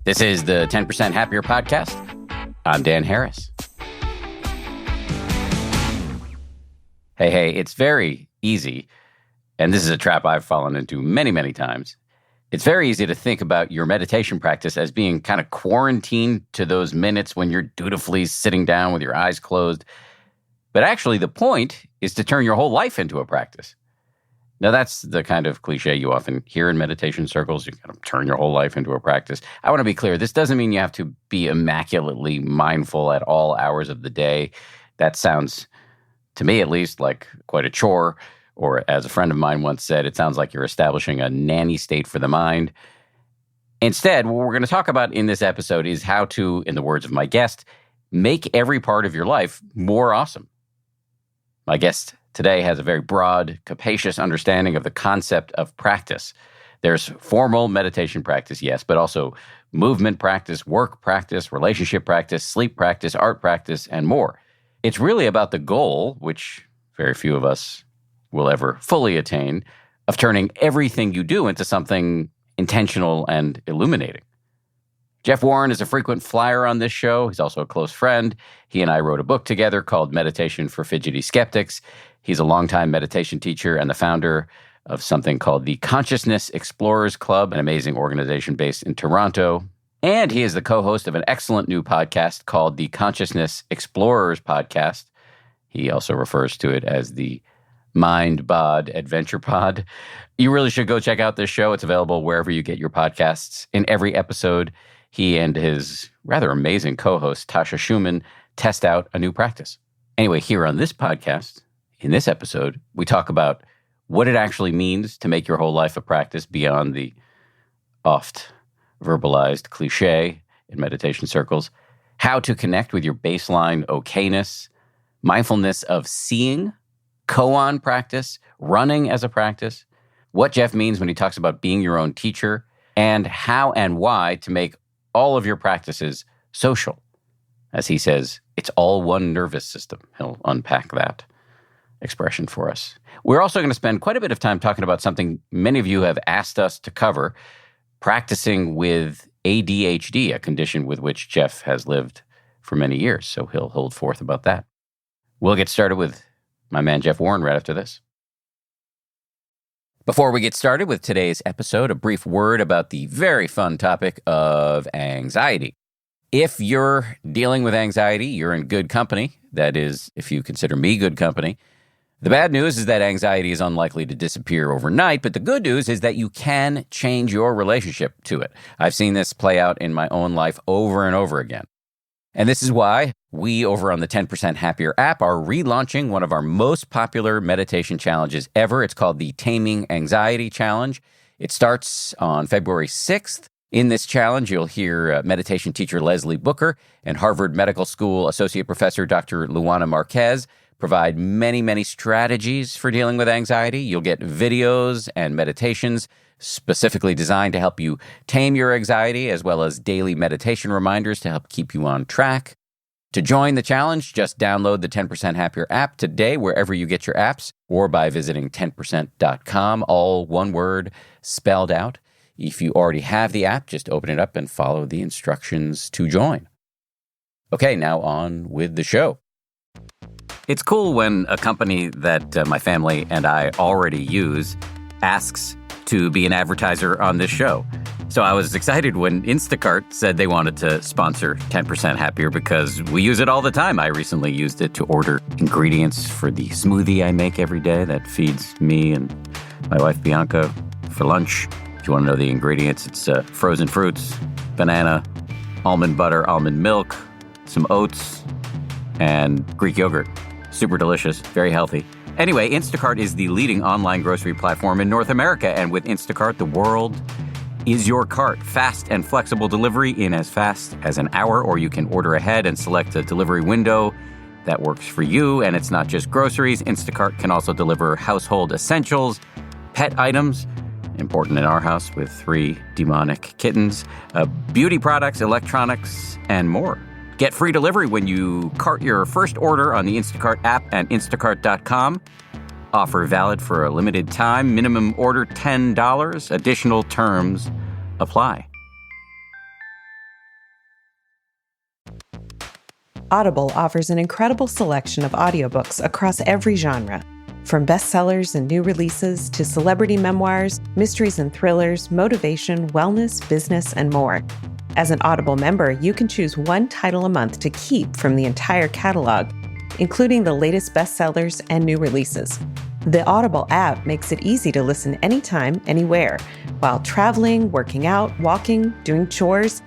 This is the 10% Happier Podcast. I'm Dan Harris. Hey, it's very easy, and this is a trap I've fallen into many, many times. It's very easy to think about your meditation practice as being kind of quarantined to those minutes when you're dutifully sitting down with your eyes closed. But actually, the point is to turn your whole life into a practice. Now, that's the kind of cliche you often hear in meditation circles. You kind of turn your whole life into a practice. I want to be clear. This doesn't mean you have to be immaculately mindful at all hours of the day. That sounds, to me at least, like quite a chore. Or as a friend of mine once said, it sounds like you're establishing a nanny state for the mind. Instead, what we're going to talk about in this episode is how to, in the words of my guest, make every part of your life more awesome. My guest today has a very broad, capacious understanding of the concept of practice. There's formal meditation practice, yes, but also movement practice, work practice, relationship practice, sleep practice, art practice, and more. It's really about the goal, which very few of us will ever fully attain, of turning everything you do into something intentional and illuminating. Jeff Warren is a frequent flyer on this show. He's also a close friend. He and I wrote a book together called Meditation for Fidgety Skeptics. He's a longtime meditation teacher and the founder of something called the Consciousness Explorers Club, an amazing organization based in Toronto. And he is the co-host of an excellent new podcast called the Consciousness Explorers Podcast. He also refers to it as the Mind Bod Adventure Pod. You really should go check out this show. It's available wherever you get your podcasts. In every episode, he and his rather amazing co-host, Tasha Schumann, test out a new practice. Anyway, here on this podcast, in this episode, we talk about what it actually means to make your whole life a practice beyond the oft verbalized cliche in meditation circles, how to connect with your baseline okayness, mindfulness of seeing, Koan practice, running as a practice, what Jeff means when he talks about being your own teacher, and how and why to make all of your practices social. As he says, it's all one nervous system. He'll unpack that expression for us. We're also going to spend quite a bit of time talking about something many of you have asked us to cover, practicing with ADHD, a condition with which Jeff has lived for many years. So he'll hold forth about that. We'll get started with my man Jeff Warren right after this. Before we get started with today's episode, a brief word about the very fun topic of anxiety. If you're dealing with anxiety, you're in good company. That is, if you consider me good company. The bad news is that anxiety is unlikely to disappear overnight, but the good news is that you can change your relationship to it. I've seen this play out in my own life over and over again. And this is why we over on the 10% Happier app are relaunching one of our most popular meditation challenges ever. It's called the Taming Anxiety Challenge. It starts on February 6th. In this challenge, you'll hear meditation teacher Leslie Booker and Harvard Medical School Associate Professor Dr. Luana Marquez provide many, many strategies for dealing with anxiety. You'll get videos and meditations specifically designed to help you tame your anxiety, as well as daily meditation reminders to help keep you on track. To join the challenge, just download the 10% Happier app today, wherever you get your apps, or by visiting 10%.com, all one word spelled out. If you already have the app, just open it up and follow the instructions to join. Okay, now on with the show. It's cool when a company that my family and I already use asks to be an advertiser on this show. So I was excited when Instacart said they wanted to sponsor 10% Happier because we use it all the time. I recently used it to order ingredients for the smoothie I make every day that feeds me and my wife Bianca for lunch. If you want to know the ingredients, it's frozen fruits, banana, almond butter, almond milk, some oats, and Greek yogurt. Super delicious, very healthy. Anyway, Instacart is the leading online grocery platform in North America, and with Instacart, the world is your cart. Fast and flexible delivery in as fast as an hour, or you can order ahead and select a delivery window that works for you. And it's not just groceries. Instacart can also deliver household essentials, pet items, important in our house with 3 demonic kittens, beauty products, electronics, and more. Get free delivery when you cart your first order on the Instacart app and instacart.com. Offer valid for a limited time. Minimum order $10. Additional terms apply. Audible offers an incredible selection of audiobooks across every genre. From bestsellers and new releases to celebrity memoirs, mysteries and thrillers, motivation, wellness, business, and more. As an Audible member, you can choose one title a month to keep from the entire catalog, including the latest bestsellers and new releases. The Audible app makes it easy to listen anytime, anywhere, while traveling, working out, walking, doing chores.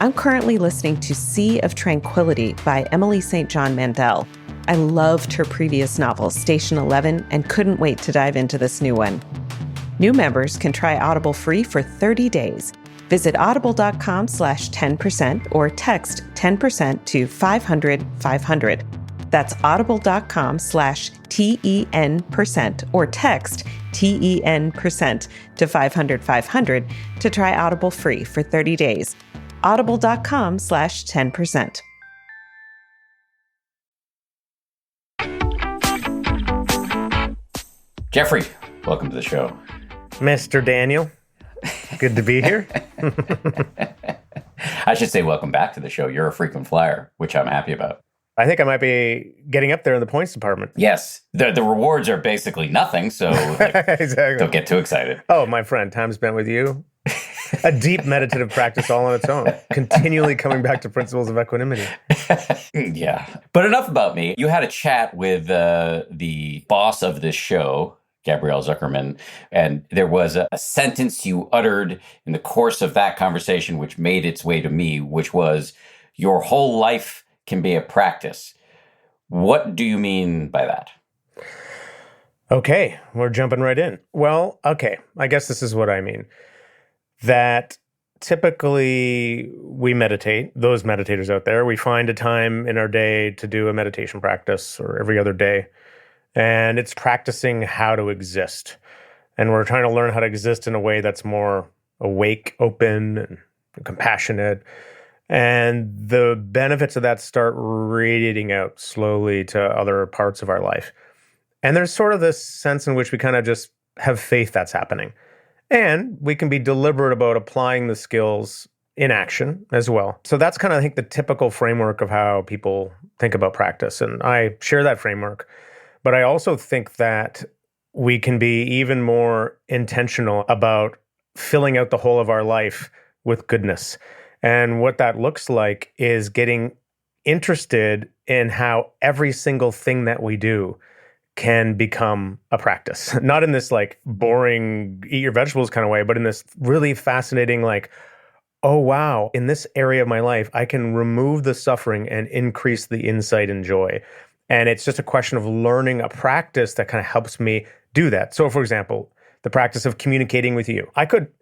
I'm currently listening to Sea of Tranquility by Emily St. John Mandel. I loved her previous novel, Station 11, and couldn't wait to dive into this new one. New members can try Audible free for 30 days. Visit audible.com/10% or text 10% to 500-500. That's audible.com/TEN% or text TEN% to 500-500 to try Audible free for 30 days. audible.com/10%. Jeffrey, welcome to the show. Mr. Daniel, good to be here. I should say welcome back to the show. You're a frequent flyer, which I'm happy about. I think I might be getting up there in the points department. Yes. The rewards are basically nothing, so exactly. Don't get too excited. Oh, my friend, time spent with you. A deep meditative practice all on its own, continually coming back to principles of equanimity. Yeah. But enough about me. You had a chat with the boss of this show, Gabrielle Zuckerman, and there was a sentence you uttered in the course of that conversation which made its way to me, which was, your whole life can be a practice. What do you mean by that? Okay, we're jumping right in. Well, okay, I guess this is what I mean. That typically we meditate, those meditators out there, we find a time in our day to do a meditation practice or every other day. And it's practicing how to exist. And we're trying to learn how to exist in a way that's more awake, open, and compassionate. And the benefits of that start radiating out slowly to other parts of our life. And there's sort of this sense in which we kind of just have faith that's happening. And we can be deliberate about applying the skills in action as well. So that's kind of, I think, the typical framework of how people think about practice. And I share that framework. But I also think that we can be even more intentional about filling out the whole of our life with goodness. And what that looks like is getting interested in how every single thing that we do can become a practice. Not in this like boring eat your vegetables kind of way, but in this really fascinating like, oh wow, in this area of my life, I can remove the suffering and increase the insight and joy. And it's just a question of learning a practice that kind of helps me do that. So for example, the practice of communicating with you.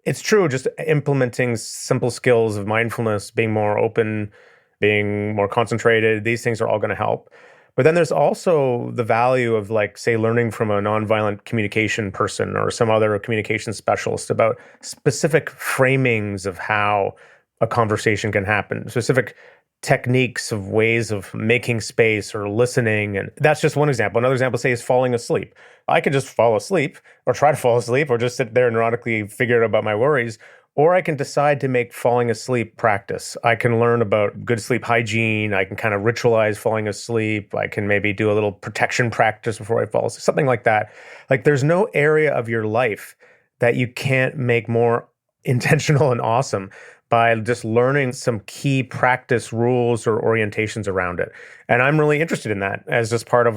It's true, just implementing simple skills of mindfulness, being more open, being more concentrated, these things are all going to help. But then there's also the value of like, say, learning from a nonviolent communication person or some other communication specialist about specific framings of how a conversation can happen, specific techniques of ways of making space or listening. And that's just one example. Another example, say, is falling asleep. I could just fall asleep or try to fall asleep or just sit there and neurotically figure out about my worries. Or I can decide to make falling asleep practice. I can learn about good sleep hygiene. I can kind of ritualize falling asleep. I can maybe do a little protection practice before I fall asleep, something like that. Like there's no area of your life that you can't make more intentional and awesome by just learning some key practice rules or orientations around it. And I'm really interested in that as just part of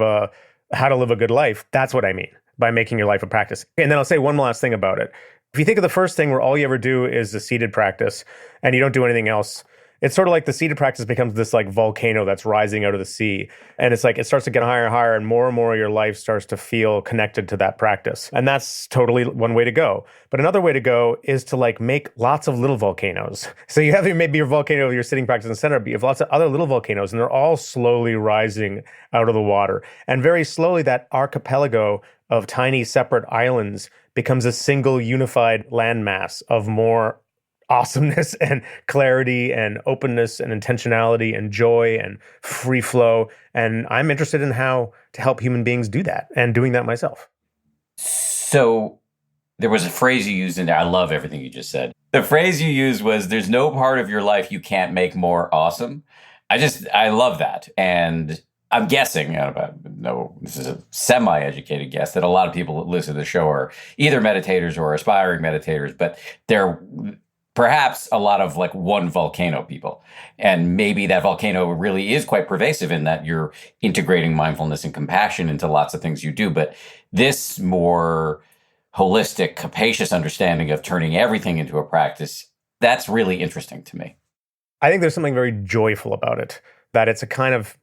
how to live a good life. That's what I mean by making your life a practice. And then I'll say one last thing about it. If you think of the first thing where all you ever do is the seated practice and you don't do anything else, it's sort of like the seated practice becomes this like volcano that's rising out of the sea. And it's like it starts to get higher and higher and more of your life starts to feel connected to that practice. And that's totally one way to go. But another way to go is to like make lots of little volcanoes. So you have maybe your volcano, your sitting practice in the center, but you have lots of other little volcanoes and they're all slowly rising out of the water. And very slowly that archipelago of tiny separate islands becomes a single unified landmass of more awesomeness and clarity and openness and intentionality and joy and free flow. And I'm interested in how to help human beings do that and doing that myself. So there was a phrase you used in there. I love everything you just said. The phrase you used was, there's no part of your life you can't make more awesome. I love that. And I'm guessing, no, this is a semi-educated guess, that a lot of people that listen to the show are either meditators or aspiring meditators, but they're perhaps a lot of like one volcano people. And maybe that volcano really is quite pervasive in that you're integrating mindfulness and compassion into lots of things you do. But this more holistic, capacious understanding of turning everything into a practice, that's really interesting to me. I think there's something very joyful about it, that it's a kind of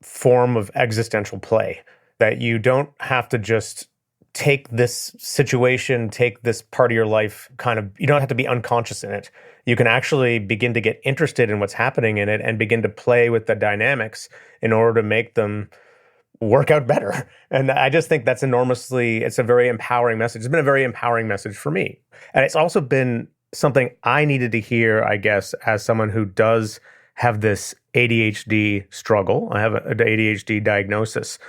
form of existential play, that you don't have to just take this situation, take this part of your life, you don't have to be unconscious in it. You can actually begin to get interested in what's happening in it and begin to play with the dynamics in order to make them work out better. And I just think that's it's a very empowering message. It's been a very empowering message for me. And it's also been something I needed to hear, I guess, as someone who does have this ADHD struggle. I have an ADHD diagnosis,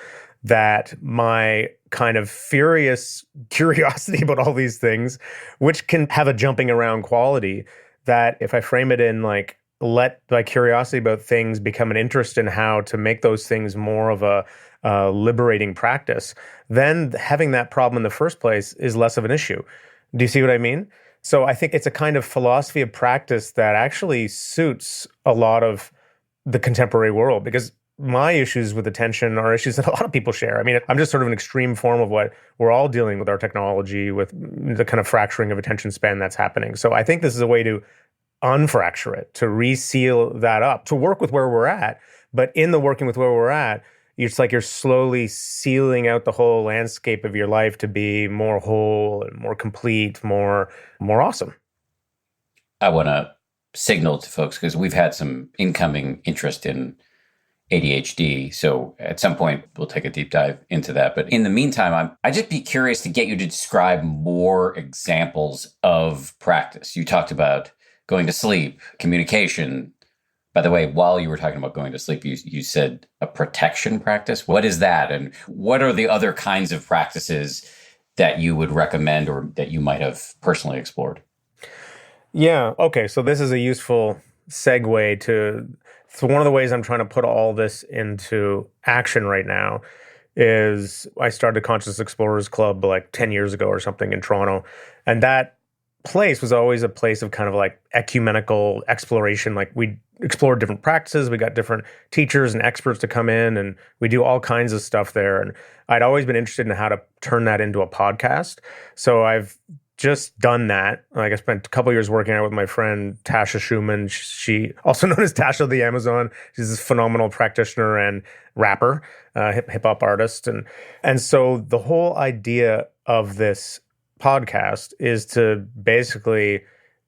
that my kind of furious curiosity about all these things, which can have a jumping around quality, that if I frame it in like, let my curiosity about things become an interest in how to make those things more of a liberating practice, then having that problem in the first place is less of an issue. Do you see what I mean? So I think it's a kind of philosophy of practice that actually suits a lot of the contemporary world, because my issues with attention are issues that a lot of people share. I mean, I'm just sort of an extreme form of what we're all dealing with our technology, with the kind of fracturing of attention span that's happening. So I think this is a way to unfracture it, to reseal that up, to work with where we're at. But in the working with where we're at, it's like you're slowly sealing out the whole landscape of your life to be more whole and more complete, more awesome. I want to signal to folks, because we've had some incoming interest in ADHD. So at some point, we'll take a deep dive into that. But in the meantime, I'd just be curious to get you to describe more examples of practice. You talked about going to sleep, communication. By the way, while you were talking about going to sleep, you said a protection practice. What is that? And what are the other kinds of practices that you would recommend or that you might have personally explored? Yeah. Okay. So this is a useful segue to so one of the ways I'm trying to put all this into action right now is I started Conscious Explorers Club like 10 years ago or something in Toronto. And that place was always a place of kind of like ecumenical exploration. Like we explored different practices. We got different teachers and experts to come in, and we do all kinds of stuff there. And I'd always been interested in how to turn that into a podcast. So I've just done that. Like I spent a couple of years working out with my friend Tasha Schumann. She also known as Tasha the Amazon. She's this phenomenal practitioner and rapper, hip hop artist, and so the whole idea of this podcast is to basically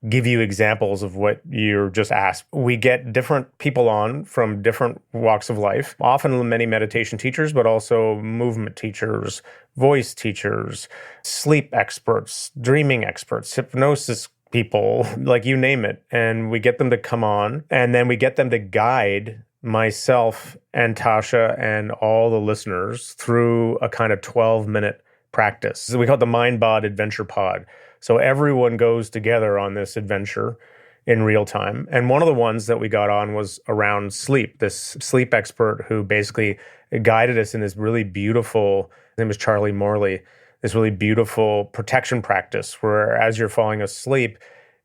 give you examples of what you're just asked. We get different people on from different walks of life, often many meditation teachers, but also movement teachers, voice teachers, sleep experts, dreaming experts, hypnosis people, like you name it. And we get them to come on, and then we get them to guide myself and Tasha and all the listeners through a kind of 12-minute practice. So we call it the Mind Bod Adventure Pod. So everyone goes together on this adventure in real time. And one of the ones that we got on was around sleep. This sleep expert who basically guided us in this really beautiful, his name was Charlie Morley, this really beautiful protection practice where as you're falling asleep,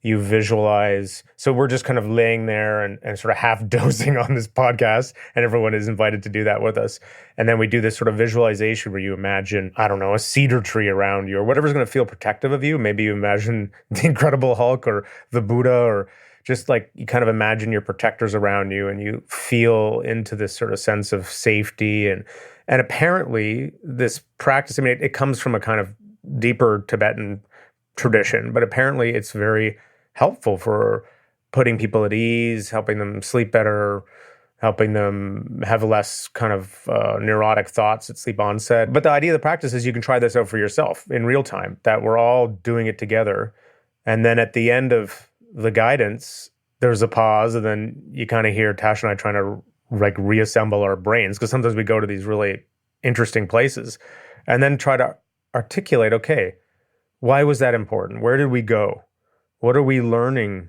you visualize. So we're just kind of laying there and sort of half dozing on this podcast, and everyone is invited to do that with us. And then we do this sort of visualization where you imagine, I don't know, a cedar tree around you or whatever's going to feel protective of you. Maybe you imagine the Incredible Hulk or the Buddha, or just like you kind of imagine your protectors around you, and you feel into this sort of sense of safety. And apparently this practice, I mean, it comes from a kind of deeper Tibetan tradition, but apparently it's very helpful for putting people at ease, helping them sleep better, helping them have less kind of neurotic thoughts at sleep onset. But the idea of the practice is you can try this out for yourself in real time, that we're all doing it together. And then at the end of the guidance, there's a pause, and then you kind of hear Tasha and I trying to like reassemble our brains, because sometimes we go to these really interesting places, and then try to articulate, okay, why was that important? Where did we go? What are we learning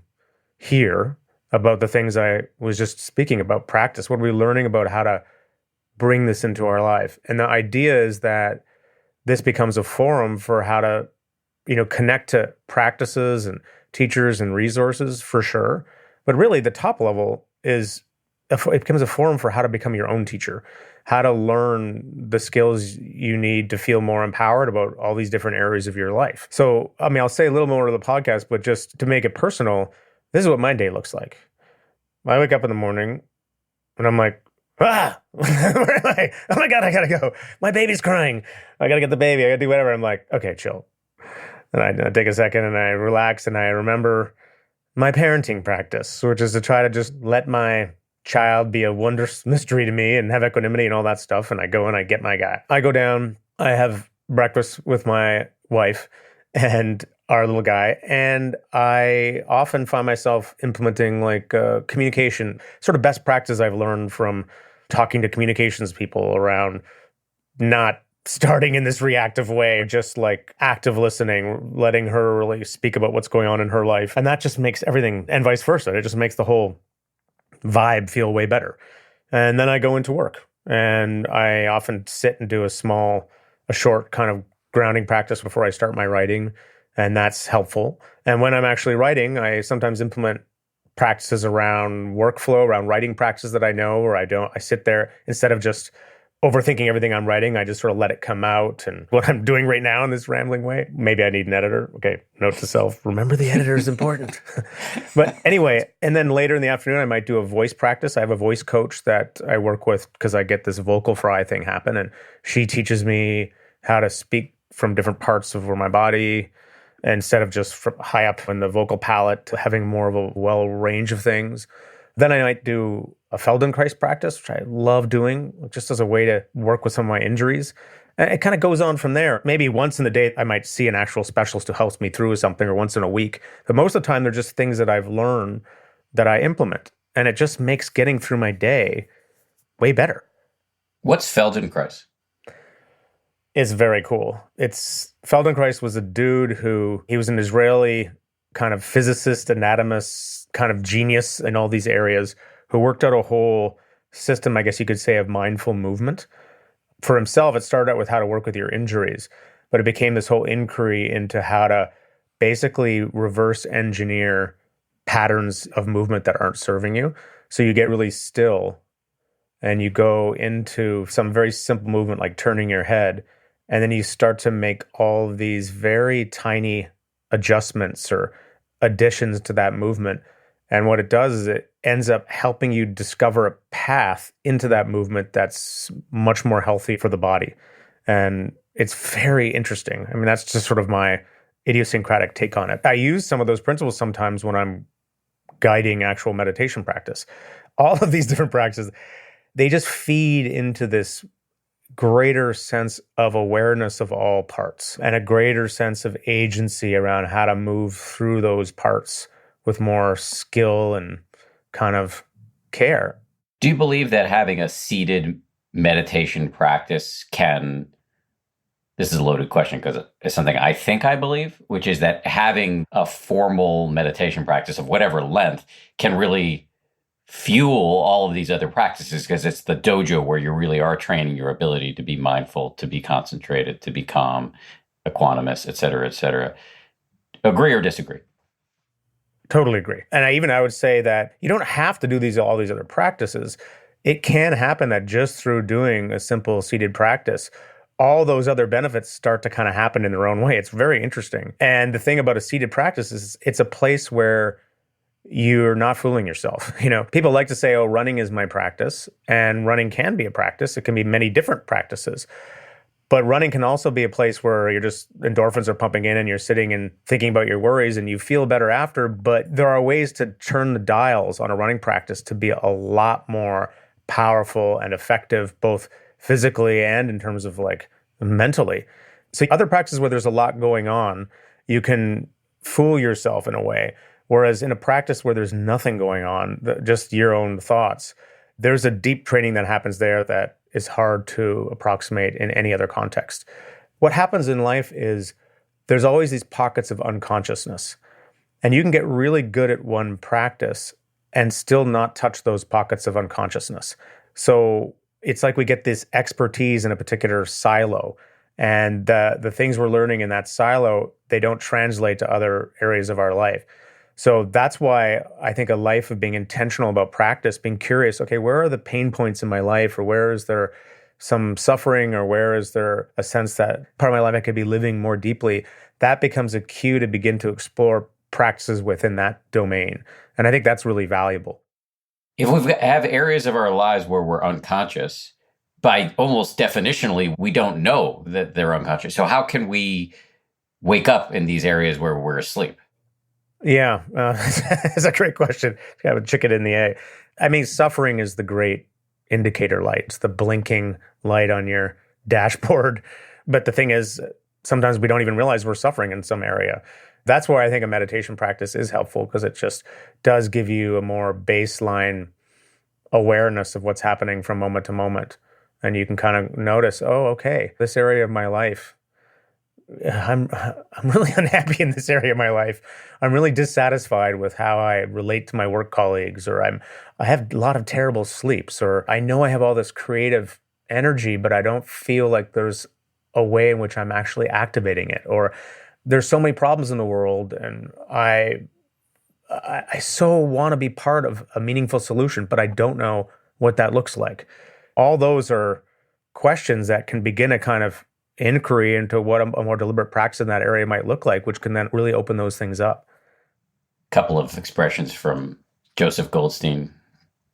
here? about the things I was just speaking about, practice. What are we learning about how to bring this into our life? And the idea is that this becomes a forum for how to, connect to practices and teachers and resources for sure. But really the top level is it becomes a forum for how to become your own teacher, how to learn the skills you need to feel more empowered about all these different areas of your life. So, I'll say a little more to the podcast, but just to make it personal, this is what my day looks like. I wake up in the morning and I'm like, where am I? Oh my God, I gotta go. My baby's crying. I gotta get the baby. I gotta do whatever. I'm like, okay, chill. And I take a second and I relax and I remember my parenting practice, which is to try to just let my child be a wondrous mystery to me and have equanimity and all that stuff. And I go and I get my guy. I go down, I have breakfast with my wife and our little guy. And I often find myself implementing communication, sort of best practice I've learned from talking to communications people around not starting in this reactive way, just like active listening, letting her really speak about what's going on in her life. And that just makes everything, and vice versa. It just makes the whole vibe feel way better. And then I go into work and I often sit and do a short kind of grounding practice before I start my writing. And that's helpful. And when I'm actually writing, I sometimes implement practices around workflow, around writing practices that I know, or I sit there instead of just overthinking everything I'm writing. I just sort of let it come out. And what I'm doing right now in this rambling way, maybe I need an editor. Okay, note to self, remember the editor is important. But anyway, and then later in the afternoon, I might do a voice practice. I have a voice coach that I work with because I get this vocal fry thing happen. And she teaches me how to speak from different parts of my body instead of just high up in the vocal palette, having more of a well range of things. Then I might do a Feldenkrais practice, which I love doing, just as a way to work with some of my injuries. And it kind of goes on from there. Maybe once in the day, I might see an actual specialist who helps me through something, or once in a week. But most of the time, they're just things that I've learned that I implement. And it just makes getting through my day way better. What's Feldenkrais? It's very cool. Feldenkrais was a dude he was an Israeli kind of physicist, anatomist, kind of genius in all these areas, who worked out a whole system, I guess you could say, of mindful movement. For himself, it started out with how to work with your injuries, but it became this whole inquiry into how to basically reverse engineer patterns of movement that aren't serving you. So you get really still and you go into some very simple movement like turning your head, and then you start to make all of these very tiny adjustments or additions to that movement. And what it does is it ends up helping you discover a path into that movement that's much more healthy for the body. And it's very interesting. I mean, that's just sort of my idiosyncratic take on it. I use some of those principles sometimes when I'm guiding actual meditation practice. All of these different practices, they just feed into this greater sense of awareness of all parts and a greater sense of agency around how to move through those parts with more skill and kind of care. Do you believe that having a seated meditation practice this is a loaded question because it's something I think I believe, which is that having a formal meditation practice of whatever length can really fuel all of these other practices, because it's the dojo where you really are training your ability to be mindful, to be concentrated, to be calm, equanimous, et cetera, et cetera. Agree or disagree? Totally agree. And I would say that you don't have to do all these other practices. It can happen that just through doing a simple seated practice, all those other benefits start to kind of happen in their own way. It's very interesting. And the thing about a seated practice is it's a place where you're not fooling yourself. People like to say, oh, running is my practice. And running can be a practice. It can be many different practices. But running can also be a place where you're just endorphins are pumping in and you're sitting and thinking about your worries and you feel better after. But there are ways to turn the dials on a running practice to be a lot more powerful and effective, both physically and in terms of mentally. So other practices where there's a lot going on, you can fool yourself in a way. Whereas in a practice where there's nothing going on, just your own thoughts, there's a deep training that happens there that is hard to approximate in any other context. What happens in life is there's always these pockets of unconsciousness. And you can get really good at one practice and still not touch those pockets of unconsciousness. So it's like we get this expertise in a particular silo, and the things we're learning in that silo, they don't translate to other areas of our life. So that's why I think a life of being intentional about practice, being curious, okay, where are the pain points in my life, or where is there some suffering, or where is there a sense that part of my life I could be living more deeply? That becomes a cue to begin to explore practices within that domain. And I think that's really valuable. If we have areas of our lives where we're unconscious, by almost definitionally, we don't know that they're unconscious. So how can we wake up in these areas where we're asleep? Yeah, that's a great question. Have a chicken in the egg. I mean, suffering is the great indicator light. It's the blinking light on your dashboard. But the thing is, sometimes we don't even realize we're suffering in some area. That's why I think a meditation practice is helpful, because it just does give you a more baseline awareness of what's happening from moment to moment. And you can kind of notice, oh, okay, this area of my life, I'm really unhappy in this area of my life. I'm really dissatisfied with how I relate to my work colleagues, or I have a lot of terrible sleeps, or I know I have all this creative energy, but I don't feel like there's a way in which I'm actually activating it, or there's so many problems in the world, and I so want to be part of a meaningful solution, but I don't know what that looks like. All those are questions that can begin a kind of inquiry into what a more deliberate practice in that area might look like, which can then really open those things up. A couple of expressions from Joseph Goldstein,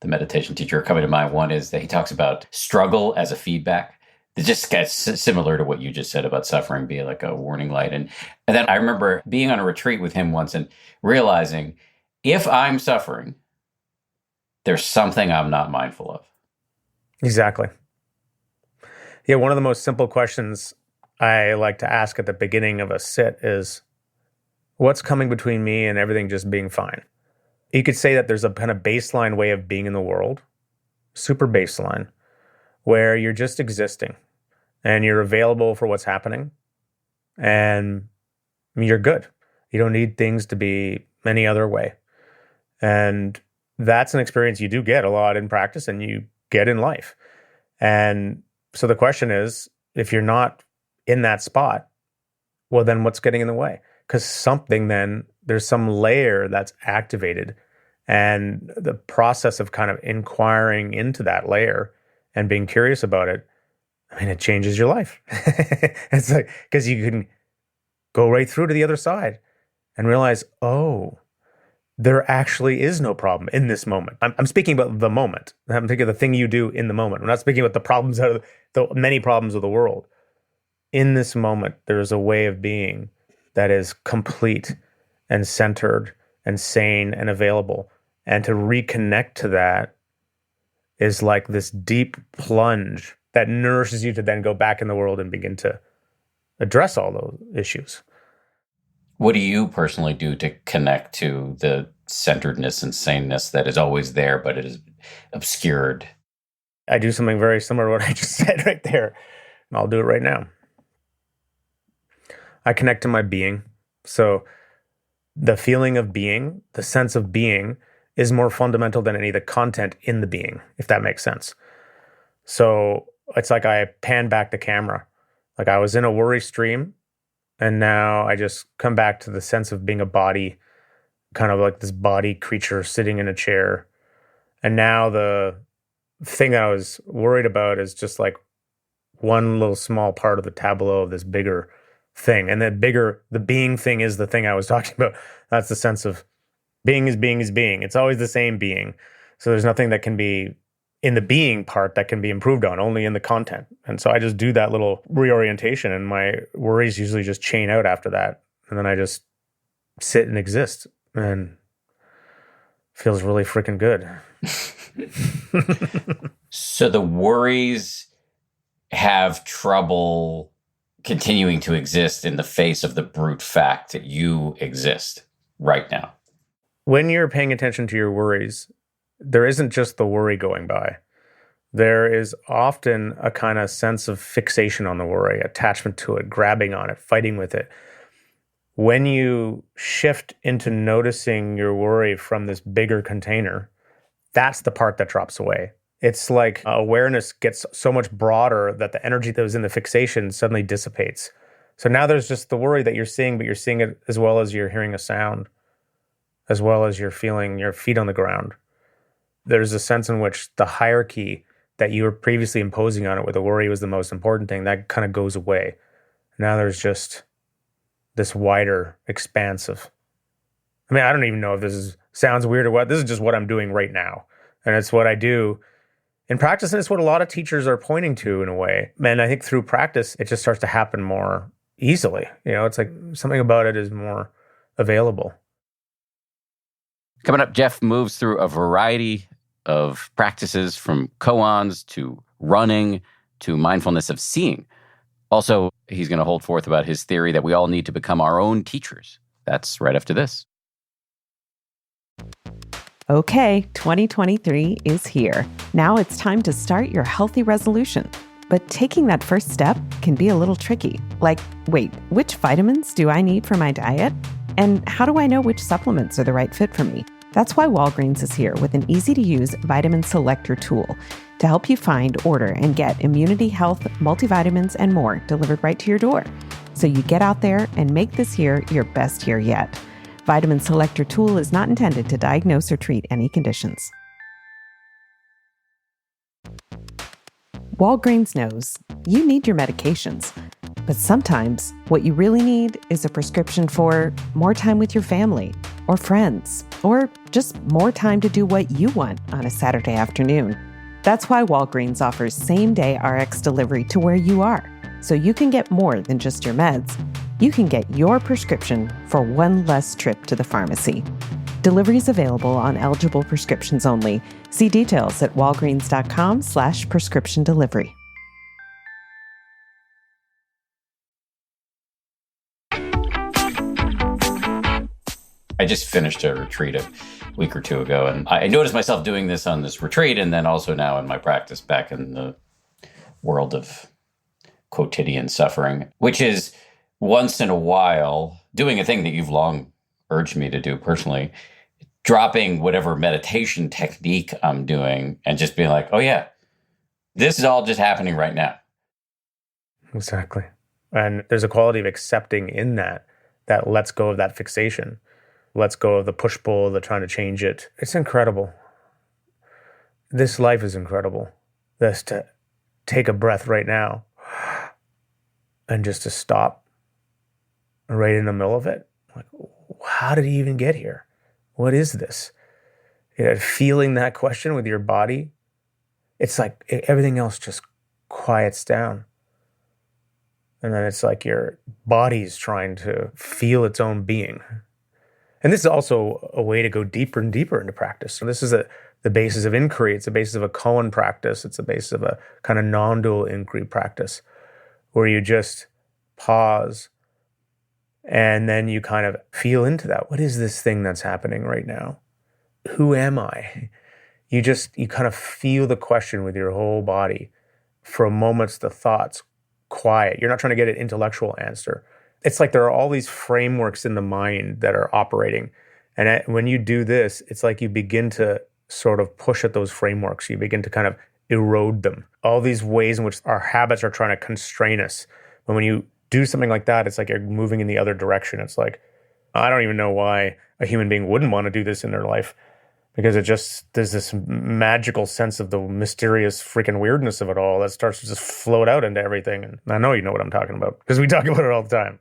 the meditation teacher, coming to mind. One is that he talks about struggle as a feedback. It just gets similar to what you just said about suffering being like a warning light. And then I remember being on a retreat with him once and realizing, if I'm suffering, there's something I'm not mindful of. Exactly. Yeah, one of the most simple questions I like to ask at the beginning of a sit is, what's coming between me and everything just being fine? You could say that there's a kind of baseline way of being in the world, super baseline, where you're just existing and you're available for what's happening and you're good. You don't need things to be any other way. And that's an experience you do get a lot in practice and you get in life. And so the question is, if you're not in that spot, well, then what's getting in the way? Because there's some layer that's activated. And the process of kind of inquiring into that layer and being curious about it, I mean, it changes your life. It's like, because you can go right through to the other side and realize, oh, there actually is no problem in this moment. I'm speaking about the moment. I'm thinking of the thing you do in the moment. I'm not speaking about the problems out of the many problems of the world. In this moment, there's a way of being that is complete and centered and sane and available. And to reconnect to that is like this deep plunge that nourishes you to then go back in the world and begin to address all those issues. What do you personally do to connect to the centeredness and saneness that is always there, but it is obscured? I do something very similar to what I just said right there, and I'll do it right now. I connect to my being. So the feeling of being, the sense of being, is more fundamental than any of the content in the being, if that makes sense. So it's like I pan back the camera. Like I was in a worry stream, and now I just come back to the sense of being a body, kind of like this body creature sitting in a chair. And now the thing I was worried about is just like one little small part of the tableau of this bigger thing. And the being thing is the thing I was talking about. That's the sense of being is being is being. It's always the same being. So there's nothing that can be in the being part that can be improved on, only in the content. And so I just do that little reorientation, and my worries usually just chain out after that. And then I just sit and exist, and feels really freaking good. So the worries have trouble continuing to exist in the face of the brute fact that you exist right now. When you're paying attention to your worries, there isn't just the worry going by. There is often a kind of sense of fixation on the worry, attachment to it, grabbing on it, fighting with it. When you shift into noticing your worry from this bigger container, that's the part that drops away. It's like awareness gets so much broader that the energy that was in the fixation suddenly dissipates. So now there's just the worry that you're seeing, but you're seeing it as well as you're hearing a sound, as well as you're feeling your feet on the ground. There's a sense in which the hierarchy that you were previously imposing on it, where the worry was the most important thing, that kind of goes away. Now there's just this wider expanse of, I mean, I don't even know if sounds weird or what. This is just what I'm doing right now. And it's what I do in practice. And it's what a lot of teachers are pointing to in a way. And I think through practice, it just starts to happen more easily. It's like something about it is more available. Coming up, Jeff moves through a variety of practices from koans to running to mindfulness of seeing. Also, he's going to hold forth about his theory that we all need to become our own teachers. That's right after this. Okay, 2023 is here. Now it's time to start your healthy resolution. But taking that first step can be a little tricky. Like, wait, which vitamins do I need for my diet? And how do I know which supplements are the right fit for me? That's why Walgreens is here with an easy-to-use vitamin selector tool to help you find, order, and get immunity, health, multivitamins, and more delivered right to your door. So you get out there and make this year your best year yet. Vitamin Selector tool is not intended to diagnose or treat any conditions. Walgreens knows you need your medications, but sometimes what you really need is a prescription for more time with your family or friends, or just more time to do what you want on a Saturday afternoon. That's why Walgreens offers same-day RX delivery to where you are, so you can get more than just your meds. You can get your prescription for one less trip to the pharmacy. Deliveries available on eligible prescriptions only. See details at walgreens.com/prescription delivery. I just finished a retreat a week or two ago, and I noticed myself doing this on this retreat and then also now in my practice back in the world of quotidian suffering, which is once in a while doing a thing that you've long urged me to do personally, dropping whatever meditation technique I'm doing and just being like, oh yeah, this is all just happening right now. Exactly. And there's a quality of accepting in that lets go of that fixation, lets go of the push-pull, the trying to change it. It's incredible. This life is incredible. Just to take a breath right now and just to stop right in the middle of it. Like, how did he even get here? What is this? Feeling that question with your body, it's like everything else just quiets down. And then it's like your body's trying to feel its own being. And this is also a way to go deeper and deeper into practice. So this is the basis of inquiry. It's the basis of a Koan practice. It's the basis of a kind of non-dual inquiry practice where you just pause and then you kind of feel into that. What is this thing that's happening right now? Who am I? You kind of feel the question with your whole body. For a moment, the thoughts quiet. You're not trying to get an intellectual answer. It's like there are all these frameworks in the mind that are operating. And when you do this, it's like you begin to sort of push at those frameworks. You begin to kind of erode them. All these ways in which our habits are trying to constrain us. But when you do something like that, it's like you're moving in the other direction. It's like, I don't even know why a human being wouldn't want to do this in their life, because there's this magical sense of the mysterious freaking weirdness of it all that starts to just float out into everything. And I know you know what I'm talking about because we talk about it all the time.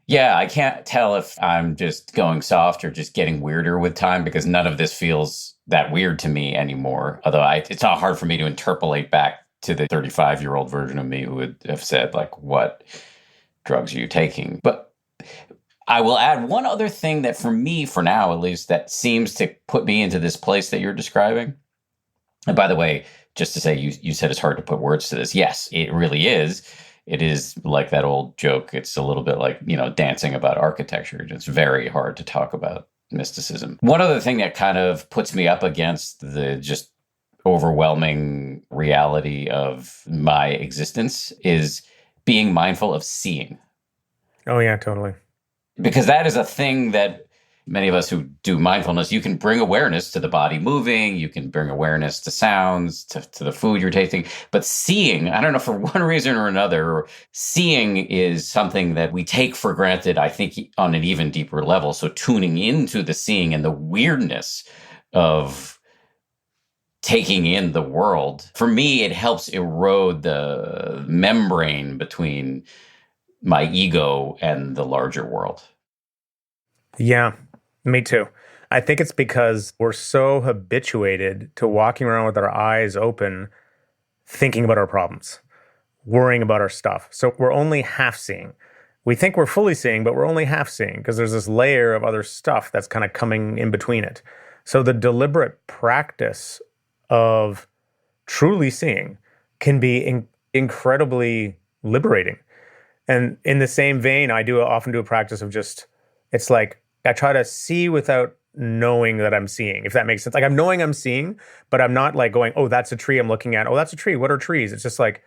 Yeah, I can't tell if I'm just going soft or just getting weirder with time, because none of this feels that weird to me anymore. Although it's not hard for me to interpolate back to the 35-year-old version of me who would have said, like, what drugs are you taking? But I will add one other thing that for me, for now at least, that seems to put me into this place that you're describing. And by the way, just to say, you said it's hard to put words to this. Yes, it really is. It is like that old joke. It's a little bit like, dancing about architecture. It's very hard to talk about mysticism. One other thing that kind of puts me up against the just overwhelming reality of my existence is being mindful of seeing. Oh, yeah, totally. Because that is a thing that many of us who do mindfulness, you can bring awareness to the body moving, you can bring awareness to sounds, to the food you're tasting. But seeing, I don't know, for one reason or another, seeing is something that we take for granted, I think, on an even deeper level. So tuning into the seeing and the weirdness of taking in the world, for me, it helps erode the membrane between my ego and the larger world. Yeah, me too. I think it's because we're so habituated to walking around with our eyes open, thinking about our problems, worrying about our stuff. So we're only half seeing. We think we're fully seeing, but we're only half seeing because there's this layer of other stuff that's kind of coming in between it. So the deliberate practice of truly seeing can be incredibly liberating. And in the same vein, I often do a practice of just, it's like I try to see without knowing that I'm seeing, if that makes sense. Like I'm knowing I'm seeing, but I'm not like going, oh, that's a tree I'm looking at. Oh, that's a tree. What are trees? It's just like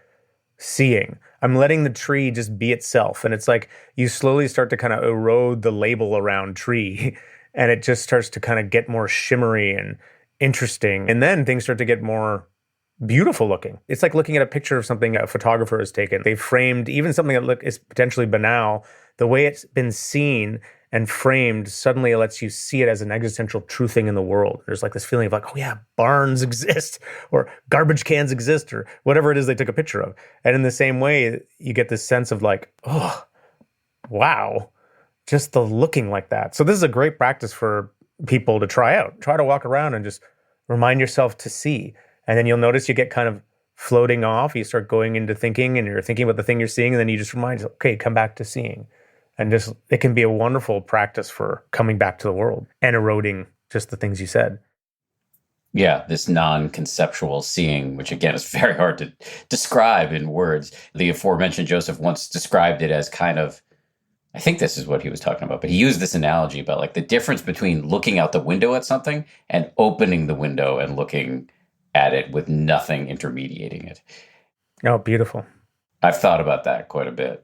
seeing. I'm letting the tree just be itself. And it's like you slowly start to kind of erode the label around tree and it just starts to kind of get more shimmery and interesting. And then things start to get more beautiful looking. It's like looking at a picture of something a photographer has taken. They've framed even something that is potentially banal. The way it's been seen and framed suddenly lets you see it as an existential true thing in the world. There's like this feeling of like, oh yeah, barns exist or garbage cans exist or whatever it is they took a picture of. And in the same way, you get this sense of like, oh, wow, just the looking like that. So this is a great practice for people to try out. Try to walk around and just remind yourself to see. And then you'll notice you get kind of floating off. You start going into thinking and you're thinking about the thing you're seeing. And then you just remind yourself, okay, come back to seeing. And just, it can be a wonderful practice for coming back to the world and eroding just the things you said. Yeah, this non-conceptual seeing, which again is very hard to describe in words. The aforementioned Joseph once described it as kind of, I think this is what he was talking about, but he used this analogy about like the difference between looking out the window at something and opening the window and looking at it with nothing intermediating it. Oh, beautiful. I've thought about that quite a bit.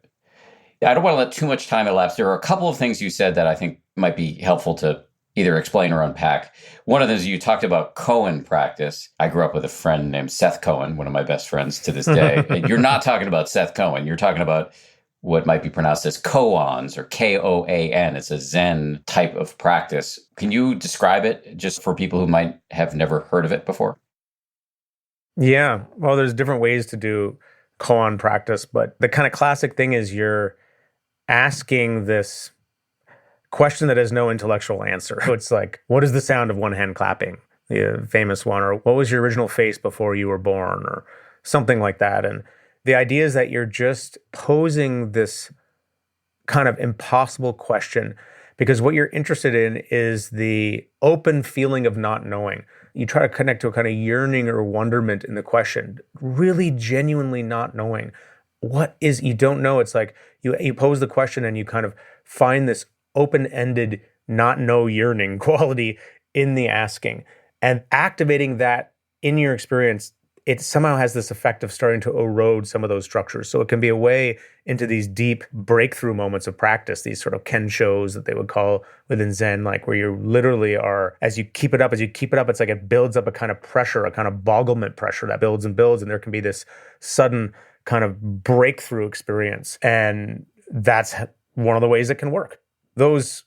I don't want to let too much time elapse. There are a couple of things you said that I think might be helpful to either explain or unpack. One of them is you talked about Koan practice. I grew up with a friend named Seth Koan, one of my best friends to this day. And you're not talking about Seth Koan. You're talking about what might be pronounced as koans or Koan. It's a Zen type of practice. Can you describe it just for people who might have never heard of it before? Yeah. Well, there's different ways to do koan practice, but the kind of classic thing is you're asking this question that has no intellectual answer. So it's like, what is the sound of one hand clapping? The famous one, or what was your original face before you were born, or something like that. And the idea is that you're just posing this kind of impossible question because what you're interested in is the open feeling of not knowing. You try to connect to a kind of yearning or wonderment in the question, really genuinely not knowing. What is, you don't know. It's like you pose the question and you kind of find this open-ended, not know yearning quality in the asking. And activating that in your experience, it somehow has this effect of starting to erode some of those structures. So it can be a way into these deep breakthrough moments of practice, these sort of kenshos that they would call within Zen, like where you literally are, as you keep it up, it's like it builds up a kind of pressure, a kind of bogglement pressure that builds and builds. And there can be this sudden kind of breakthrough experience. And that's one of the ways it can work. Those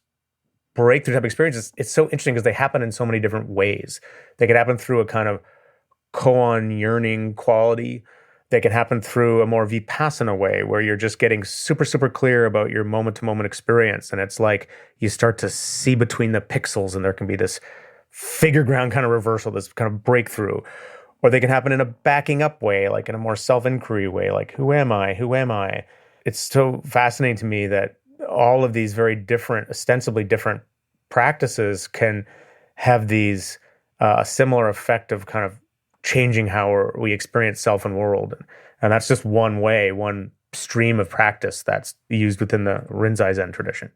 breakthrough type experiences, it's so interesting because they happen in so many different ways. They could happen through a kind of koan yearning quality. They can happen through a more vipassana way where you're just getting super, super clear about your moment-to-moment experience. And it's like you start to see between the pixels and there can be this figure ground kind of reversal, this kind of breakthrough. Or they can happen in a backing up way, like in a more self-inquiry way, like, who am I? Who am I? It's so fascinating to me that all of these very different, ostensibly different practices can have these a similar effect of kind of changing how we experience self and world. And that's just one way, one stream of practice that's used within the Rinzai Zen tradition.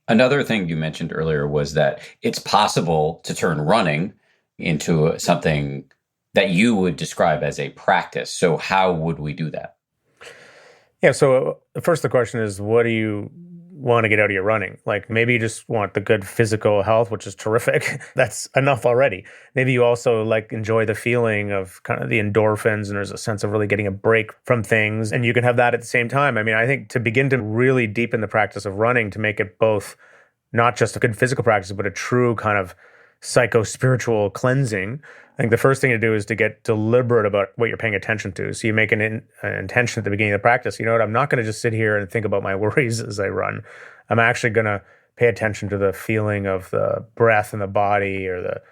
Another thing you mentioned earlier was that it's possible to turn running into something that you would describe as a practice. So how would we do that? Yeah. So first, the question is, what do you want to get out of your running? Like maybe you just want the good physical health, which is terrific. That's enough already. Maybe you also like enjoy the feeling of kind of the endorphins and there's a sense of really getting a break from things. And you can have that at the same time. I mean, I think to begin to really deepen the practice of running, to make it both not just a good physical practice, but a true kind of psycho-spiritual cleansing, I think the first thing to do is to get deliberate about what you're paying attention to. So you make an intention at the beginning of the practice. You know what? I'm not going to just sit here and think about my worries as I run. I'm actually going to pay attention to the feeling of the breath in the body or the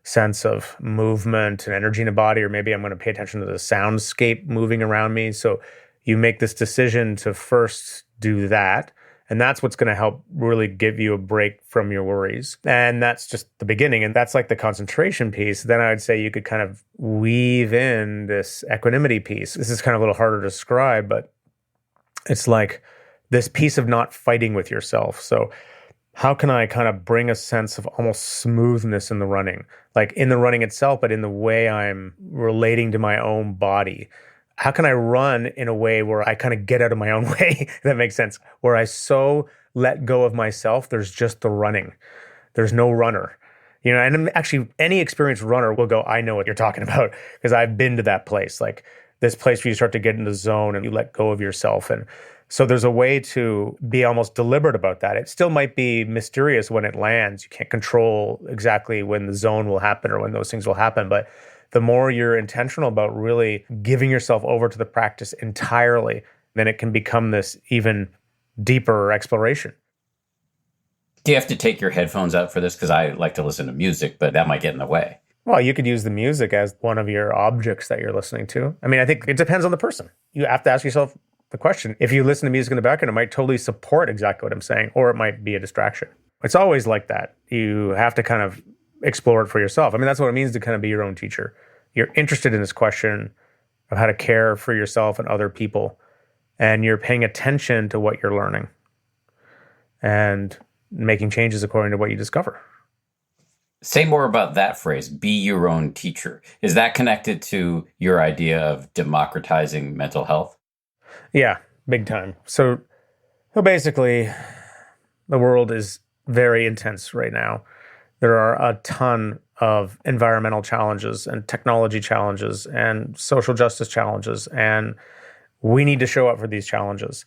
sense of movement and energy in the body, or maybe I'm going to pay attention to the soundscape moving around me. So you make this decision to first do that. And that's what's going to help really give you a break from your worries. And that's just the beginning. And that's like the concentration piece. Then I would say you could kind of weave in this equanimity piece. This is kind of a little harder to describe, but it's like this piece of not fighting with yourself. So how can I kind of bring a sense of almost smoothness in the running, like in the running itself, but in the way I'm relating to my own body? How can I run in a way where I kind of get out of my own way? If that makes sense. Where I so let go of myself, there's just the running. There's no runner. You know, and actually any experienced runner will go, I know what you're talking about, because I've been to that place. Like this place where you start to get in the zone and you let go of yourself. And so there's a way to be almost deliberate about that. It still might be mysterious when it lands. You can't control exactly when the zone will happen or when those things will happen, but the more you're intentional about really giving yourself over to the practice entirely, then it can become this even deeper exploration. Do you have to take your headphones out for this? Because I like to listen to music, but that might get in the way. Well, you could use the music as one of your objects that you're listening to. I mean, I think it depends on the person. You have to ask yourself the question. If you listen to music in the background, it might totally support exactly what I'm saying, or it might be a distraction. It's always like that. You have to kind of explore it for yourself. I mean, that's what it means to kind of be your own teacher. You're interested in this question of how to care for yourself and other people, and you're paying attention to what you're learning and making changes according to what you discover. Say more about that phrase, be your own teacher. Is that connected to your idea of democratizing mental health? Yeah, big time. So basically, the world is very intense right now. There are a ton of environmental challenges and technology challenges and social justice challenges, and we need to show up for these challenges.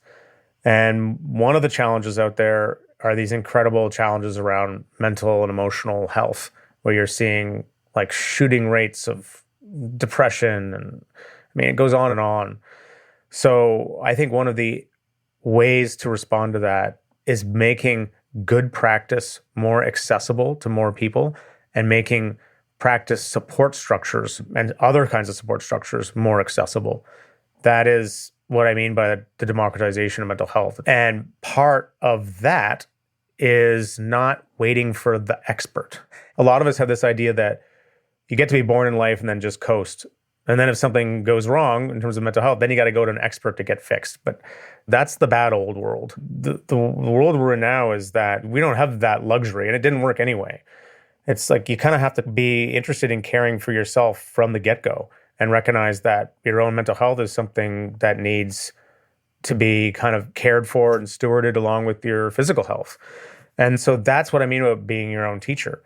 And one of the challenges out there are these incredible challenges around mental and emotional health, where you're seeing like shooting rates of depression, and I mean, it goes on and on. So I think one of the ways to respond to that is making good practice more accessible to more people and making practice support structures and other kinds of support structures more accessible. That is what I mean by the democratization of mental health. And part of that is not waiting for the expert. A lot of us have this idea that you get to be born in life and then just coast. And then if something goes wrong in terms of mental health, then you got to go to an expert to get fixed. But that's the bad old world. The world we're in now is that we don't have that luxury, and it didn't work anyway. It's like you kind of have to be interested in caring for yourself from the get-go and recognize that your own mental health is something that needs to be kind of cared for and stewarded along with your physical health. And so that's what I mean about being your own teacher.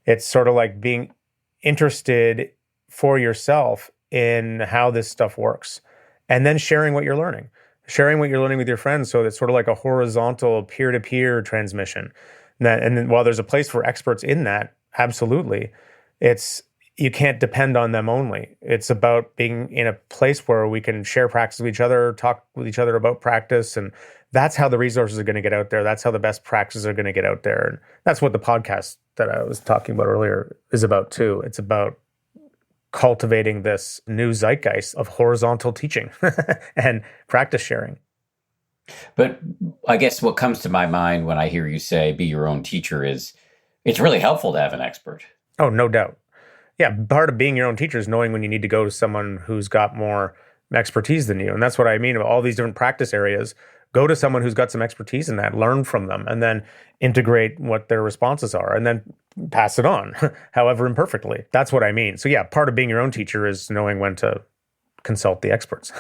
It's sort of like being interested for yourself in how this stuff works, and then sharing what you're learning with your friends. So it's sort of like a horizontal peer-to-peer transmission. And then while there's a place for experts in that, absolutely, you can't depend on them only. It's about being in a place where we can share practice with each other, talk with each other about practice, and that's how the resources are going to get out there. That's how the best practices are going to get out there. And that's what the podcast that I was talking about earlier is about too. It's about cultivating this new zeitgeist of horizontal teaching and practice sharing. But I guess what comes to my mind when I hear you say be your own teacher is it's really helpful to have an expert. Oh, no doubt. Yeah, part of being your own teacher is knowing when you need to go to someone who's got more expertise than you. And that's what I mean about all these different practice areas. Go to someone who's got some expertise in that, learn from them, and then integrate what their responses are, and then pass it on, however imperfectly. That's what I mean. So yeah, part of being your own teacher is knowing when to consult the experts.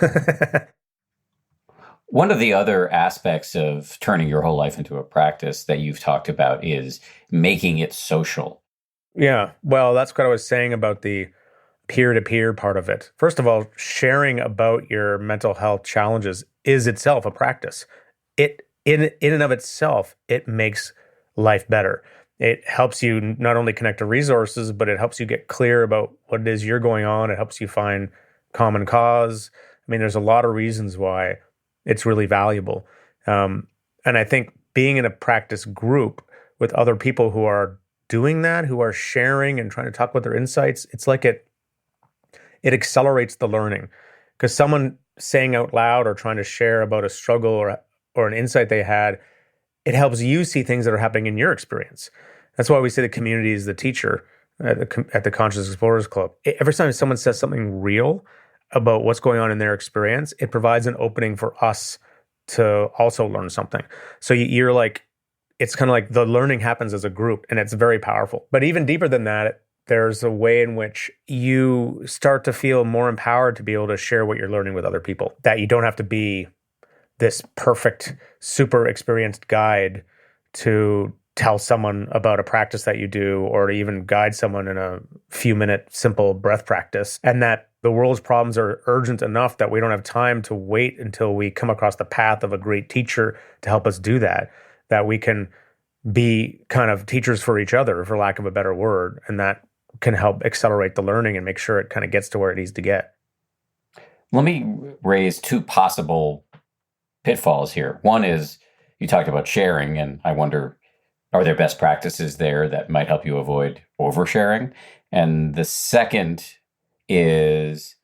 One of the other aspects of turning your whole life into a practice that you've talked about is making it social. Yeah. Well, that's what I was saying about the peer-to-peer part of it. First of all, sharing about your mental health challenges is itself a practice. It in and of itself, it makes life better. It helps you not only connect to resources, but it helps you get clear about what it is you're going on. It helps you find common cause. I mean, there's a lot of reasons why it's really valuable. And I think being in a practice group with other people who are doing that, who are sharing and trying to talk about their insights, it's like it accelerates the learning, because someone saying out loud or trying to share about a struggle or an insight they had, it helps you see things that are happening in your experience. That's why we say the community is the teacher at the Conscious Explorers Club. Every time someone says something real about what's going on in their experience, it provides an opening for us to also learn something. So you're like, it's kind of like the learning happens as a group, and it's very powerful. But even deeper than that, there's a way in which you start to feel more empowered to be able to share what you're learning with other people, that you don't have to be this perfect, super experienced guide to tell someone about a practice that you do, or to even guide someone in a few minute simple breath practice, and that the world's problems are urgent enough that we don't have time to wait until we come across the path of a great teacher to help us do that, that we can be kind of teachers for each other, for lack of a better word, and that can help accelerate the learning and make sure it kind of gets to where it needs to get. Let me raise two possible pitfalls here. One is you talked about sharing, and I wonder, are there best practices there that might help you avoid oversharing? And the second is,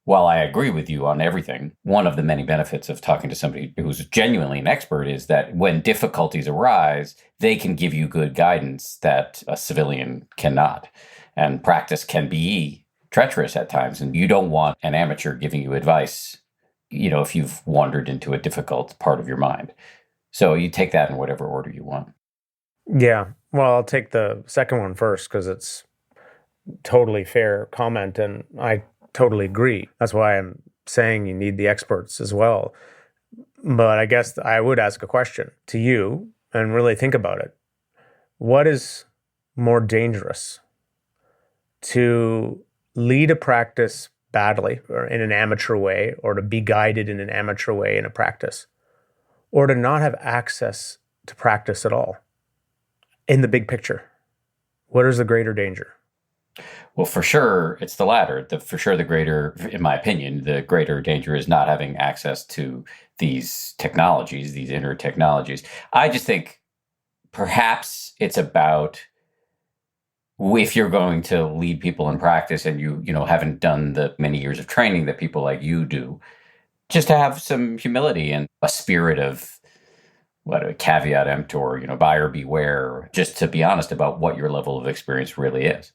while I agree with you on everything, one of the many benefits of talking to somebody who's genuinely an expert is that when difficulties arise, they can give you good guidance that a civilian cannot. And practice can be treacherous at times, and you don't want an amateur giving you advice, if you've wandered into a difficult part of your mind. So you take that in whatever order you want. Yeah. Well, I'll take the second one first, because it's totally fair comment, and I totally agree. That's why I'm saying you need the experts as well. But I guess I would ask a question to you and really think about it. What is more dangerous? To lead a practice badly or in an amateur way, or to be guided in an amateur way in a practice, or to not have access to practice at all in the big picture? What is the greater danger? Well, for sure, it's the latter. For sure, the greater, in my opinion, the greater danger is not having access to these technologies, these inner technologies. I just think perhaps it's about, if you're going to lead people in practice and you haven't done the many years of training that people like you do, just to have some humility and a spirit of a caveat emptor, buyer beware, just to be honest about what your level of experience really is.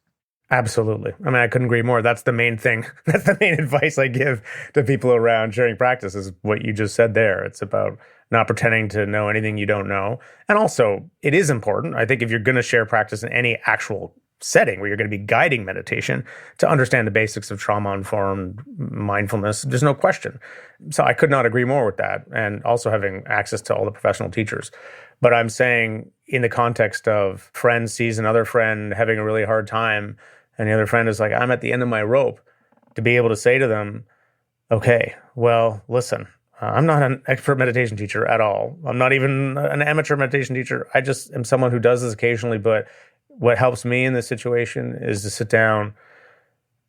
Absolutely. I mean, I couldn't agree more. That's the main thing. That's the main advice I give to people around sharing practice, is what you just said there. It's about not pretending to know anything you don't know. And also, it is important, I think, if you're going to share practice in any actual setting where you're going to be guiding meditation, to understand the basics of trauma-informed mindfulness. There's no question. So I could not agree more with that. And also having access to all the professional teachers. But I'm saying, in the context of friend sees another friend having a really hard time, and the other friend is like, I'm at the end of my rope, to be able to say to them, okay, well, listen, I'm not an expert meditation teacher at all. I'm not even an amateur meditation teacher. I just am someone who does this occasionally. But what helps me in this situation is to sit down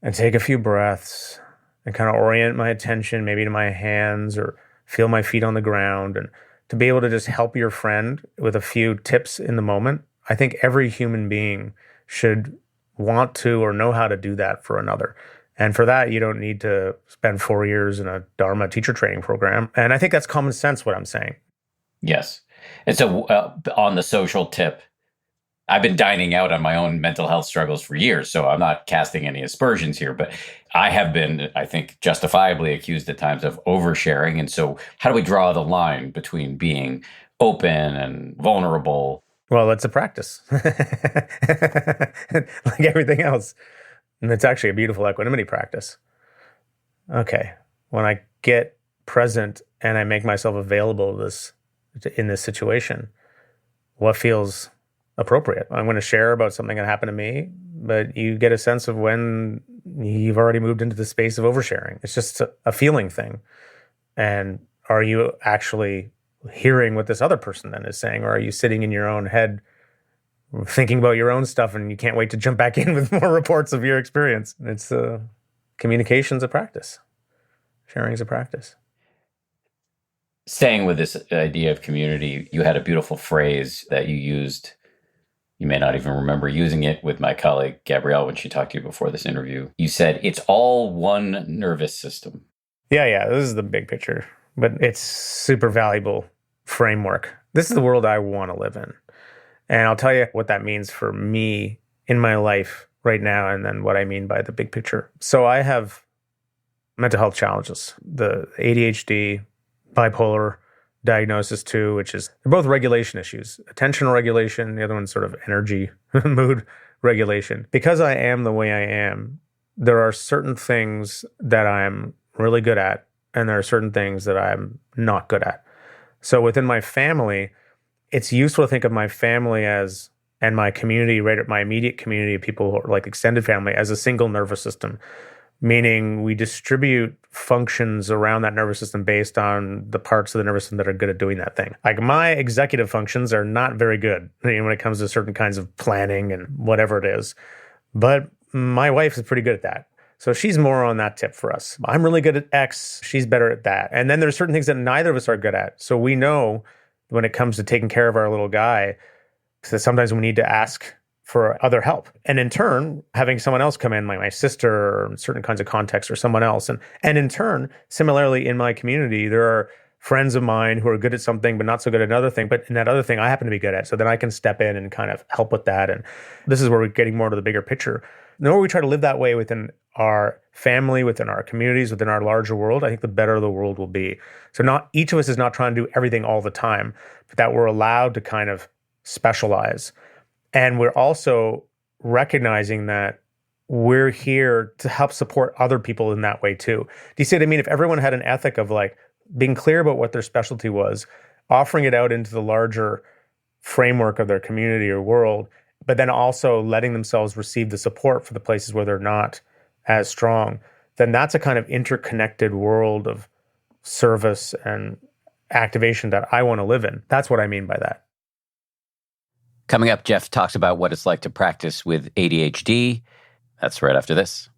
and take a few breaths and kind of orient my attention maybe to my hands, or feel my feet on the ground, and to be able to just help your friend with a few tips in the moment. I think every human being should want to or know how to do that for another. And for that, you don't need to spend 4 years in a Dharma teacher training program. And I think that's common sense, what I'm saying. Yes. And so on the social tip, I've been dining out on my own mental health struggles for years, so I'm not casting any aspersions here, but I have been, I think, justifiably accused at times of oversharing. And so how do we draw the line between being open and vulnerable? Well, it's a practice, like everything else. And it's actually a beautiful equanimity practice. Okay, when I get present and I make myself available in this situation, what feels appropriate? I'm going to share about something that happened to me, but you get a sense of when you've already moved into the space of oversharing. It's just a feeling thing. And are you actually hearing what this other person then is saying? Or are you sitting in your own head thinking about your own stuff and you can't wait to jump back in with more reports of your experience? It's communication's a practice. Sharing's a practice. Staying with this idea of community, you had a beautiful phrase that you used. You may not even remember using it with my colleague, Gabrielle, when she talked to you before this interview. You said, it's all one nervous system. Yeah, this is the big picture, but it's super valuable framework. This is the world I want to live in. And I'll tell you what that means for me in my life right now, and then what I mean by the big picture. So I have mental health challenges, the ADHD, bipolar diagnosis too, which is, they're both regulation issues, attentional regulation, the other one's sort of energy, mood regulation. Because I am the way I am, there are certain things that I'm really good at, and there are certain things that I'm not good at. So within my family, it's useful to think of my family as, and my community, right, my immediate community of people who are like extended family, as a single nervous system, meaning we distribute functions around that nervous system based on the parts of the nervous system that are good at doing that thing. Like my executive functions are not very good when it comes to certain kinds of planning and whatever it is, but my wife is pretty good at that. So she's more on that tip for us. I'm really good at X, she's better at that. And then there's certain things that neither of us are good at. So we know when it comes to taking care of our little guy, that sometimes we need to ask for other help. And in turn, having someone else come in, like my sister or in certain kinds of contexts or someone else. And in turn, similarly in my community, there are friends of mine who are good at something but not so good at another thing. But in that other thing, I happen to be good at. So then I can step in and kind of help with that. And this is where we're getting more to the bigger picture. The more we try to live that way within our family, within our communities, within our larger world, I think the better the world will be. So not each of us is not trying to do everything all the time, but that we're allowed to kind of specialize. And we're also recognizing that we're here to help support other people in that way too. Do you see what I mean? If everyone had an ethic of like being clear about what their specialty was, offering it out into the larger framework of their community or world, but then also letting themselves receive the support for the places where they're not as strong, then that's a kind of interconnected world of service and activation that I want to live in. That's what I mean by that. Coming up, Jeff talks about what it's like to practice with ADHD. That's right after this.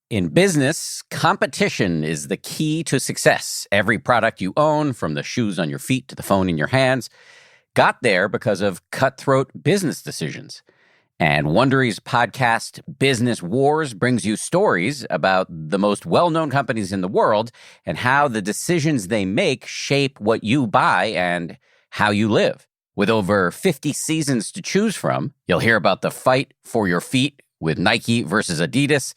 In business, competition is the key to success. Every product you own, from the shoes on your feet to the phone in your hands, got there because of cutthroat business decisions. And Wondery's podcast, Business Wars, brings you stories about the most well-known companies in the world and how the decisions they make shape what you buy and how you live. With over 50 seasons to choose from, you'll hear about the fight for your feet with Nike versus Adidas,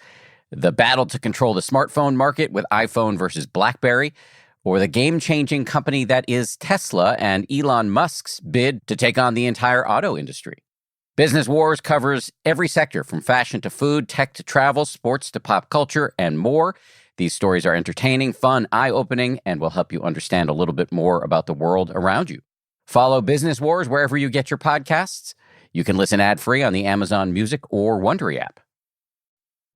the battle to control the smartphone market with iPhone versus BlackBerry, or the game-changing company that is Tesla and Elon Musk's bid to take on the entire auto industry. Business Wars covers every sector from fashion to food, tech to travel, sports to pop culture, and more. These stories are entertaining, fun, eye-opening, and will help you understand a little bit more about the world around you. Follow Business Wars wherever you get your podcasts. You can listen ad-free on the Amazon Music or Wondery app.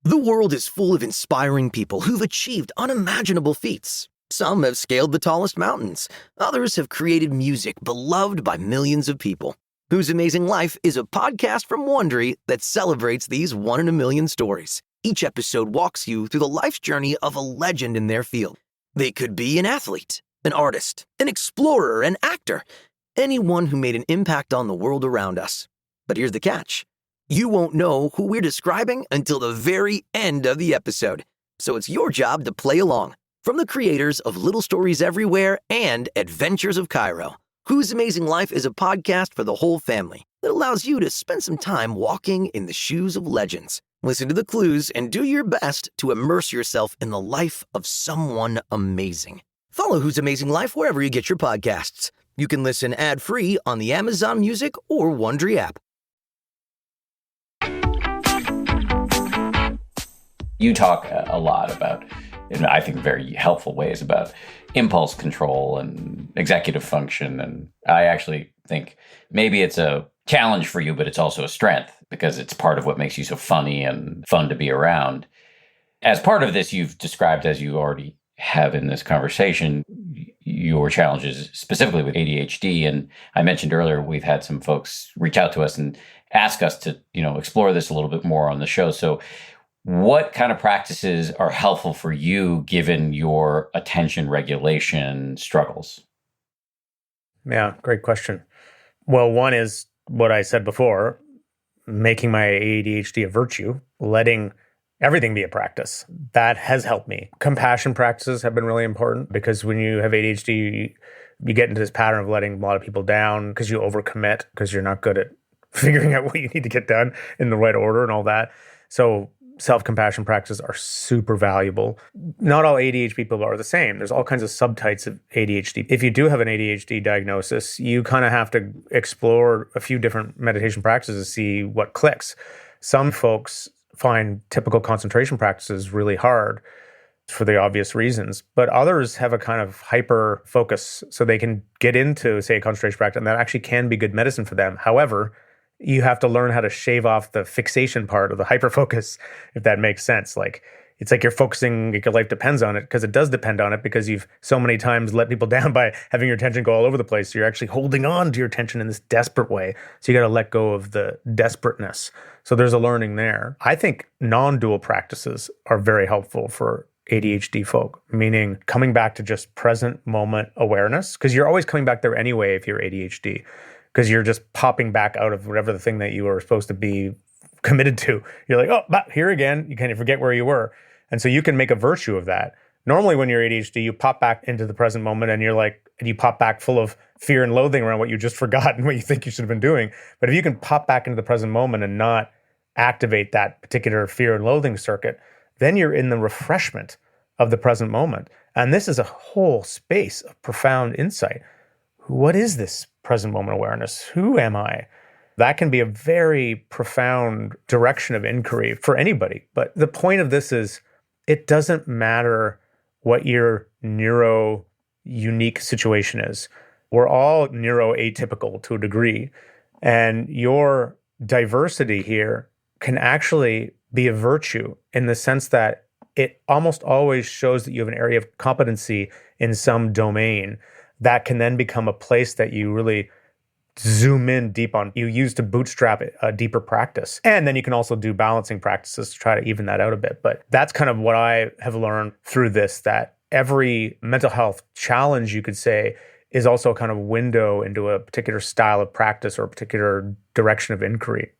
The world is full of inspiring people who've achieved unimaginable feats. Some have scaled the tallest mountains. Others have created music beloved by millions of people. Whose Amazing Life is a podcast from Wondery that celebrates these one-in-a-million stories. Each episode walks you through the life's journey of a legend in their field. They could be an athlete, an artist, an explorer, an actor, anyone who made an impact on the world around us. But here's the catch. You won't know who we're describing until the very end of the episode. So it's your job to play along. From the creators of Little Stories Everywhere and Adventures of Cairo, Whose Amazing Life is a podcast for the whole family that allows you to spend some time walking in the shoes of legends. Listen to the clues and do your best to immerse yourself in the life of someone amazing. Follow Whose Amazing Life wherever you get your podcasts. You can listen ad-free on the Amazon Music or Wondery app. You talk a lot about in, I think, very helpful ways about impulse control and executive function. And I actually think maybe it's a challenge for you, but it's also a strength because it's part of what makes you so funny and fun to be around. As part of this, you've described, as you already have in this conversation, your challenges specifically with ADHD. And I mentioned earlier, we've had some folks reach out to us and ask us to, explore this a little bit more on the show. So what kind of practices are helpful for you given your attention regulation struggles? Yeah, great question. Well, one is what I said before, making my ADHD a virtue, letting everything be a practice. That has helped me. Compassion practices have been really important because when you have ADHD, you get into this pattern of letting a lot of people down because you overcommit because you're not good at figuring out what you need to get done in the right order and all that. So self-compassion practices are super valuable. Not all ADHD people are the same. There's all kinds of subtypes of ADHD. If you do have an ADHD diagnosis, you kind of have to explore a few different meditation practices to see what clicks. Some folks find typical concentration practices really hard for the obvious reasons, but others have a kind of hyper focus so they can get into, say, a concentration practice, and that actually can be good medicine for them. However, you have to learn how to shave off the fixation part of the hyperfocus, if that makes sense. Like, it's like you're focusing, like your life depends on it, because it does depend on it, because you've so many times let people down by having your attention go all over the place. So you're actually holding on to your attention in this desperate way. So you got to let go of the desperateness. So there's a learning there. I think non-dual practices are very helpful for ADHD folk, meaning coming back to just present moment awareness, because you're always coming back there anyway if you're ADHD. Because you're just popping back out of whatever the thing that you were supposed to be committed to. You're like, oh, here again. You kind of forget where you were. And so you can make a virtue of that. Normally when you're ADHD, you pop back into the present moment and you pop back full of fear and loathing around what you just forgot and what you think you should have been doing. But if you can pop back into the present moment and not activate that particular fear and loathing circuit, then you're in the refreshment of the present moment. And this is a whole space of profound insight. What is this present moment awareness? Who am I? That can be a very profound direction of inquiry for anybody. But the point of this is it doesn't matter what your neuro unique situation is. We're all neuroatypical to a degree. And your diversity here can actually be a virtue in the sense that it almost always shows that you have an area of competency in some domain that can then become a place that you really zoom in deep on. You use to bootstrap a deeper practice. And then you can also do balancing practices to try to even that out a bit. But that's kind of what I have learned through this, that every mental health challenge, you could say, is also a kind of window into a particular style of practice or a particular direction of inquiry.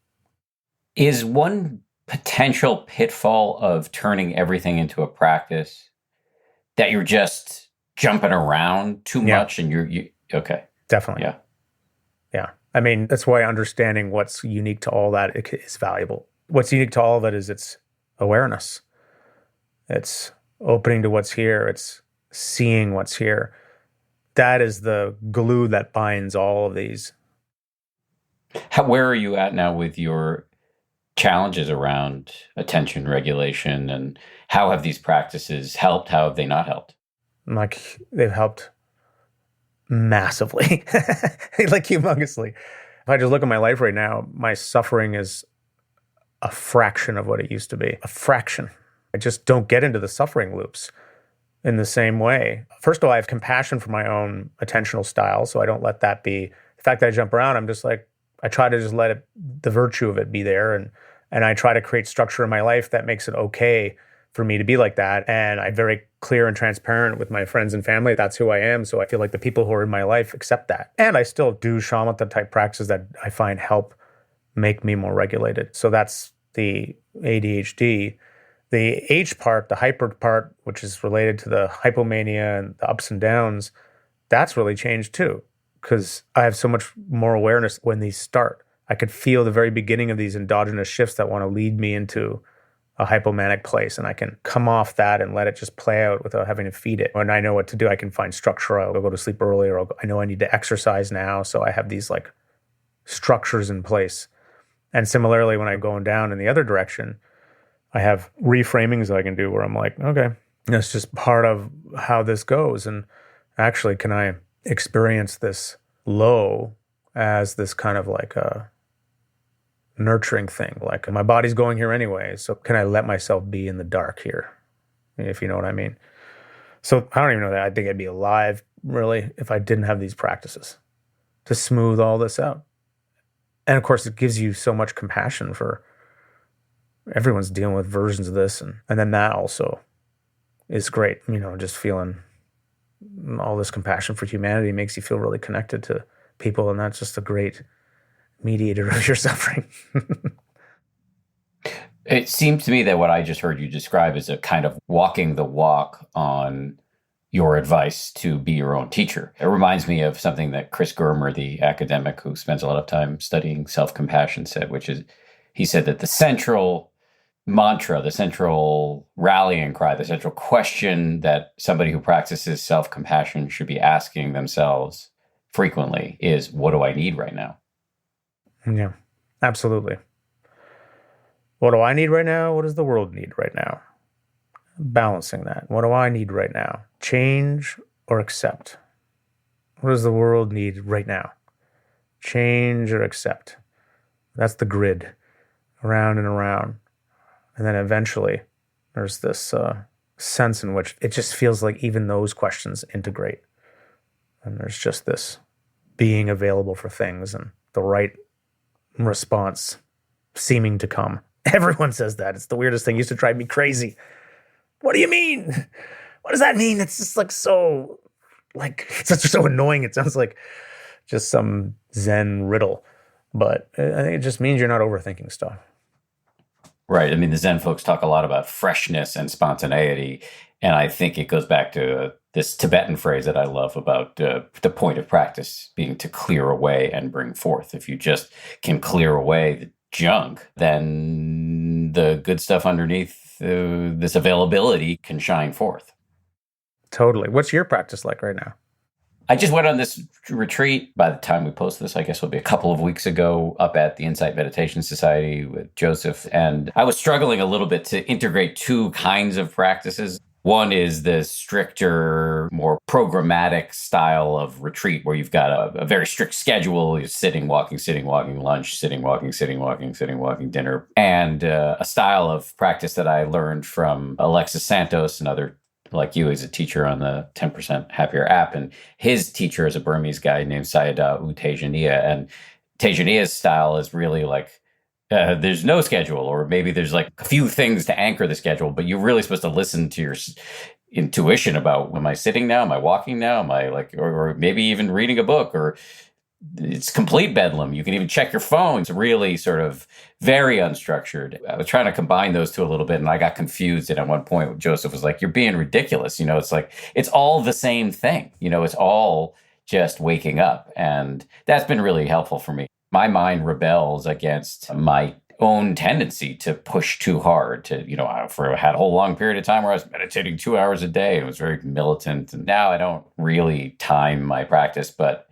Is one potential pitfall of turning everything into a practice that you're just jumping around too much and you okay. Definitely. Yeah. I mean, that's why understanding what's unique to all that is valuable. What's unique to all of it is its awareness. It's opening to what's here. It's seeing what's here. That is the glue that binds all of these. Where are you at now with your challenges around attention regulation, and how have these practices helped? How have they not helped? Like, they've helped massively, like humongously. If I just look at my life right now, my suffering is a fraction of what it used to be. A fraction. I just don't get into the suffering loops in the same way. First of all, I have compassion for my own attentional style, so I don't let that be. The fact that I jump around, I'm just like, I try to just let it, the virtue of it be there, and I try to create structure in my life that makes it okay for me to be like that. And I'm very clear and transparent with my friends and family. That's who I am. So I feel like the people who are in my life accept that. And I still do shamatha type practices that I find help make me more regulated. So that's the ADHD. The H part, the hyper part, which is related to the hypomania and the ups and downs, that's really changed too, because I have so much more awareness when these start. I could feel the very beginning of these endogenous shifts that want to lead me into a hypomanic place, and I can come off that and let it just play out without having to feed it. When I know what to do, I can find structure. I'll go to sleep early, or I know I need to exercise now, so I have these like structures in place. And similarly, when I'm going down in the other direction, I have reframings I can do where I'm like, okay, It's just part of how this goes. And actually, can I experience this low as this kind of like a nurturing thing? Like my body's going here anyway, so can I let myself be in the dark here, if you know what I mean? So I don't even know that I think I'd be alive, really, if I didn't have these practices to smooth all this out. And of course, it gives you so much compassion for everyone's dealing with versions of this. And then that also is great, just feeling all this compassion for humanity makes you feel really connected to people. And that's just a great mediator of your suffering. It seems to me that what I just heard you describe is a kind of walking the walk on your advice to be your own teacher. It reminds me of something that Chris Germer, the academic who spends a lot of time studying self-compassion, said, which is, he said that the central mantra, the central rallying cry, the central question that somebody who practices self-compassion should be asking themselves frequently is, what do I need right now? Yeah, absolutely. What do I need right now? What does the world need right now? Balancing that. What do I need right now? Change or accept? What does the world need right now? Change or accept? That's the grid, around and around. And then eventually there's this sense in which it just feels like even those questions integrate. And there's just this being available for things and the right response seeming to come. Everyone says that. It's the weirdest thing. It used to drive me crazy. What do you mean? What does that mean? It's just like so annoying. It sounds like just some Zen riddle. But I think it just means you're not overthinking stuff. Right. I mean, the Zen folks talk a lot about freshness and spontaneity. And I think it goes back to this Tibetan phrase that I love about the point of practice being to clear away and bring forth. If you just can clear away the junk, then the good stuff underneath this availability can shine forth. Totally. What's your practice like right now? I just went on this retreat. By the time we post this, I guess it'll be a couple of weeks ago, up at the Insight Meditation Society with Joseph. And I was struggling a little bit to integrate two kinds of practices. One is the stricter, more programmatic style of retreat where you've got a very strict schedule. You're sitting, walking, lunch, sitting, walking, dinner. And a style of practice that I learned from Alexis Santos, another like you, is a teacher on the 10% Happier app. And his teacher is a Burmese guy named Sayadaw U Tejaniya. And Tejaniya's style is really like, there's no schedule, or maybe there's like a few things to anchor the schedule, but you're really supposed to listen to your intuition about, am I sitting now? Am I walking now? Am I like, or maybe even reading a book, or it's complete bedlam. You can even check your phone. It's really sort of very unstructured. I was trying to combine those two a little bit, and I got confused. And at one point, Joseph was like, you're being ridiculous. It's like, it's all the same thing. It's all just waking up. And that's been really helpful for me. My mind rebels against my own tendency to push too hard to, I had a whole long period of time where I was meditating 2 hours a day. It was very militant. And now I don't really time my practice, but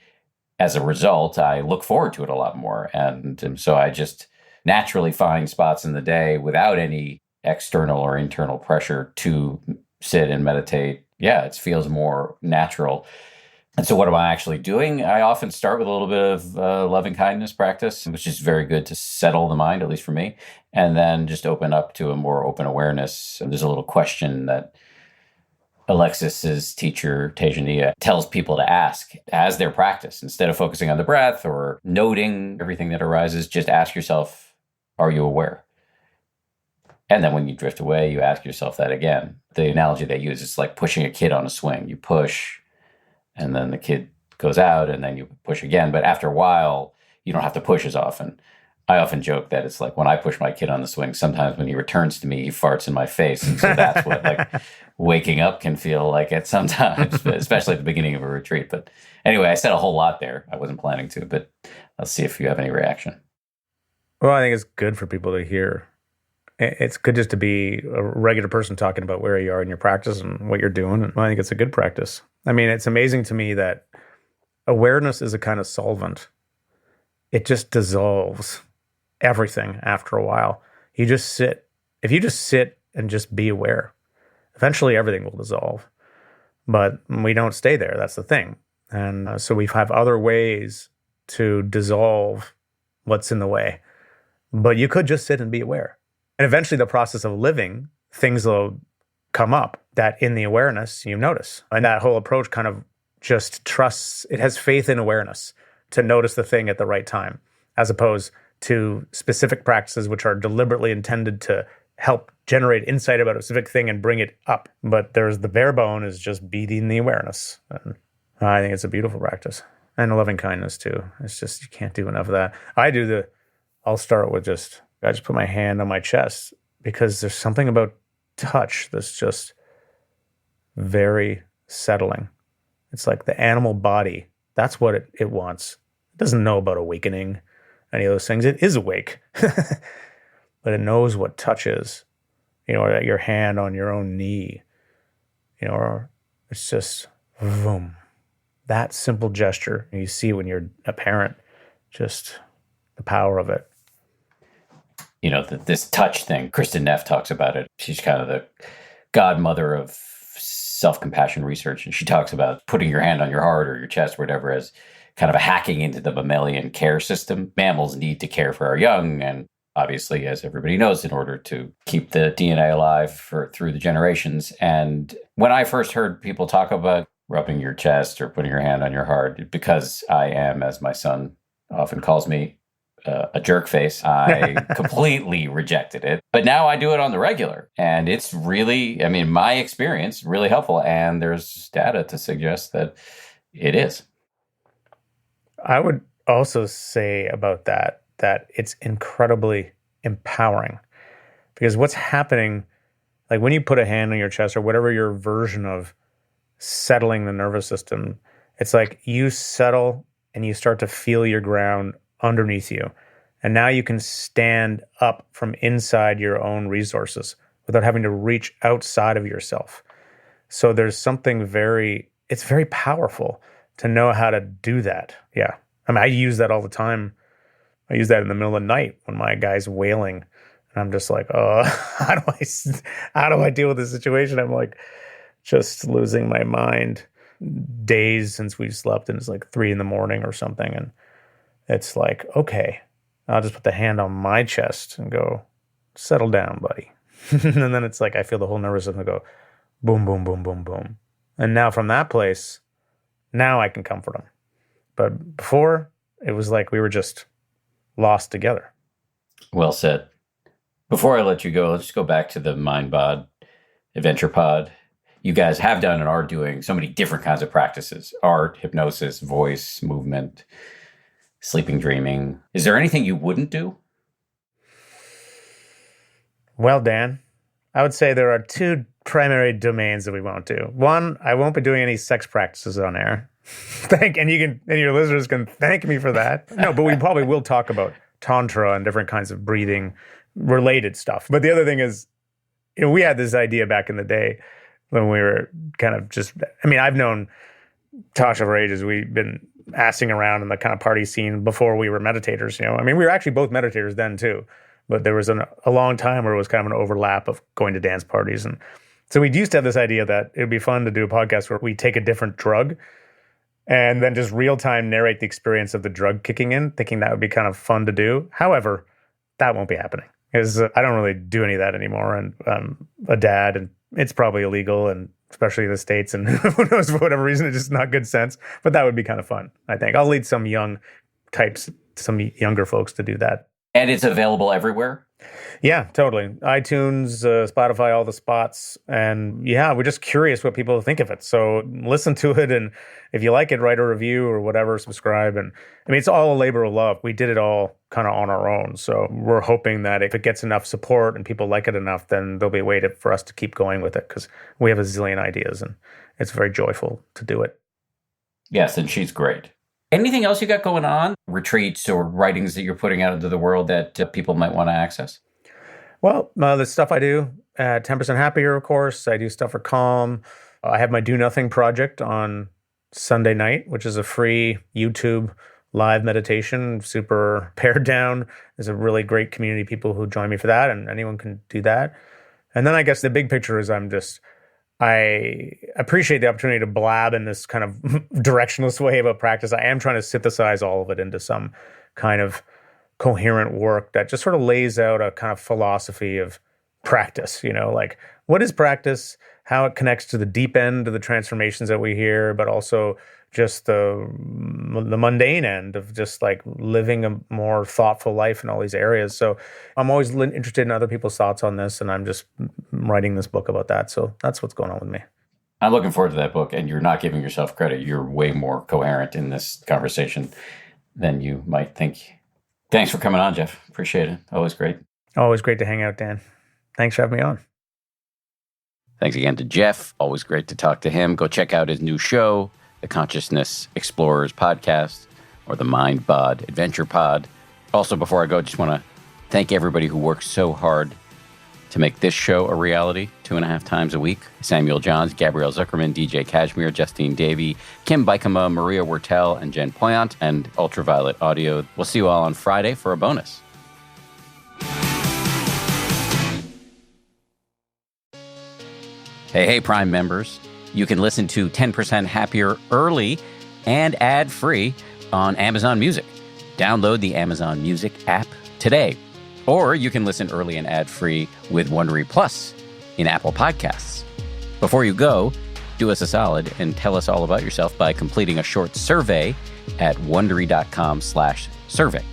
as a result, I look forward to it a lot more. And so I just naturally find spots in the day without any external or internal pressure to sit and meditate. Yeah, it feels more natural. And so what am I actually doing? I often start with a little bit of loving kindness practice, which is very good to settle the mind, at least for me, and then just open up to a more open awareness. And there's a little question that Alexis's teacher, Tejaniya, tells people to ask as their practice. Instead of focusing on the breath or noting everything that arises, just ask yourself, are you aware? And then when you drift away, you ask yourself that again. The analogy they use is like pushing a kid on a swing. You push, and then the kid goes out, and then you push again. But after a while, you don't have to push as often. I often joke that it's like when I push my kid on the swing, sometimes when he returns to me, he farts in my face. And so that's what like waking up can feel like at sometimes, especially at the beginning of a retreat. But anyway, I said a whole lot there. I wasn't planning to, but I'll see if you have any reaction. Well, I think it's good for people to hear. It's good just to be a regular person talking about where you are in your practice and what you're doing. And I think it's a good practice. I mean, it's amazing to me that awareness is a kind of solvent. It just dissolves everything after a while. You just sit. If you just sit and just be aware, eventually everything will dissolve. But we don't stay there. That's the thing. And so we have other ways to dissolve what's in the way. But you could just sit and be aware. And eventually the process of living, things will come up that in the awareness you notice. And that whole approach kind of just trusts, it has faith in awareness to notice the thing at the right time, as opposed to specific practices which are deliberately intended to help generate insight about a specific thing and bring it up. But there's the bare bone is just beating the awareness. And I think it's a beautiful practice. And loving kindness too. It's just, you can't do enough of that. I'll start with I just put my hand on my chest because there's something about touch that's just very settling. It's like the animal body. That's what it wants. It doesn't know about awakening, any of those things. It is awake, but it knows what touch is. Or your hand on your own knee. Or it's just boom. That simple gesture. You see when you're a parent, just the power of it. This touch thing, Kristen Neff talks about it. She's kind of the godmother of self-compassion research. And she talks about putting your hand on your heart or your chest or whatever as kind of a hacking into the mammalian care system. Mammals need to care for our young. And obviously, as everybody knows, in order to keep the DNA alive through the generations. And when I first heard people talk about rubbing your chest or putting your hand on your heart, because I am, as my son often calls me, a jerk face, I completely rejected it. But now I do it on the regular. And it's really, my experience, really helpful. And there's data to suggest that it is. I would also say about that it's incredibly empowering. Because what's happening, like when you put a hand on your chest or whatever your version of settling the nervous system, it's like you settle and you start to feel your ground underneath you. And now you can stand up from inside your own resources without having to reach outside of yourself. So there's something it's very powerful to know how to do that. Yeah. I use that all the time. I use that in the middle of the night when my guy's wailing. And I'm just like, oh, how do I deal with this situation? I'm like just losing my mind. Days since we've slept and it's like 3 a.m. or something. And it's like, okay, I'll just put the hand on my chest and go, settle down, buddy. And then it's like, I feel the whole nervous system go boom, boom, boom, boom, boom. And now from that place, now I can comfort him. But before, it was like we were just lost together. Well said. Before I let you go, let's go back to the MindBod Adventure Pod. You guys have done and are doing so many different kinds of practices: art, hypnosis, voice, movement, sleeping, dreaming. Is there anything you wouldn't do? Well, Dan, I would say there are 2 primary domains that we won't do. One, I won't be doing any sex practices on air. And your listeners can thank me for that. No, but we probably will talk about tantra and different kinds of breathing related stuff. But the other thing is, we had this idea back in the day when we were kind of just, I've known Tasha for ages. We've been assing around in the kind of party scene before we were meditators. We were actually both meditators then too, but there was a long time where it was kind of an overlap of going to dance parties. And so we used to have this idea that it would be fun to do a podcast where we take a different drug and then just real time narrate the experience of the drug kicking in, thinking that would be kind of fun to do. However, that won't be happening because I don't really do any of that anymore. And I'm a dad and it's probably illegal, and especially in the States, and who knows, for whatever reason, it's just not good sense. But that would be kind of fun, I think. I'll lead some young types, some younger folks to do that. And it's available everywhere? Yeah, totally. iTunes, Spotify, all the spots. And yeah, we're just curious what people think of it. So listen to it. And if you like it, write a review or whatever, subscribe. And it's all a labor of love. We did it all kind of on our own. So we're hoping that if it gets enough support and people like it enough, then there'll be a way for us to keep going with it, because we have a zillion ideas and it's very joyful to do it. Yes, and she's great. Anything else you got going on? Retreats or writings that you're putting out into the world that people might want to access? Well, the stuff I do at 10% Happier, of course. I do stuff for Calm. I have my Do Nothing project on Sunday night, which is a free YouTube live meditation, super pared down. There's a really great community of people who join me for that, and anyone can do that. And then I guess the big picture is I'm just I appreciate the opportunity to blab in this kind of directionless way about practice. I am trying to synthesize all of it into some kind of coherent work that just sort of lays out a kind of philosophy of practice, like what is practice, how it connects to the deep end of the transformations that we hear, but also just the mundane end of just like living a more thoughtful life in all these areas. So I'm always interested in other people's thoughts on this, and I'm just writing this book about that. So that's what's going on with me. I'm looking forward to that book, and you're not giving yourself credit. You're way more coherent in this conversation than you might think. Thanks for coming on, Jeff. Appreciate it. Always great. Always great to hang out, Dan. Thanks for having me on. Thanks again to Jeff. Always great to talk to him. Go check out his new show, the Consciousness Explorers Podcast, or the Mind Bod Adventure Pod. Also, before I go, just want to thank everybody who works so hard to make this show a reality 2.5 times a week. Samuel Johns, Gabrielle Zuckerman, DJ Kashmir, Justine Davey, Kim Bikama, Maria Wertel, and Jen Poyant, and Ultraviolet Audio. We'll see you all on Friday for a bonus. Hey, Prime members. You can listen to 10% Happier early and ad-free on Amazon Music. Download the Amazon Music app today. Or you can listen early and ad-free with Wondery Plus in Apple Podcasts. Before you go, do us a solid and tell us all about yourself by completing a short survey at Wondery.com/survey.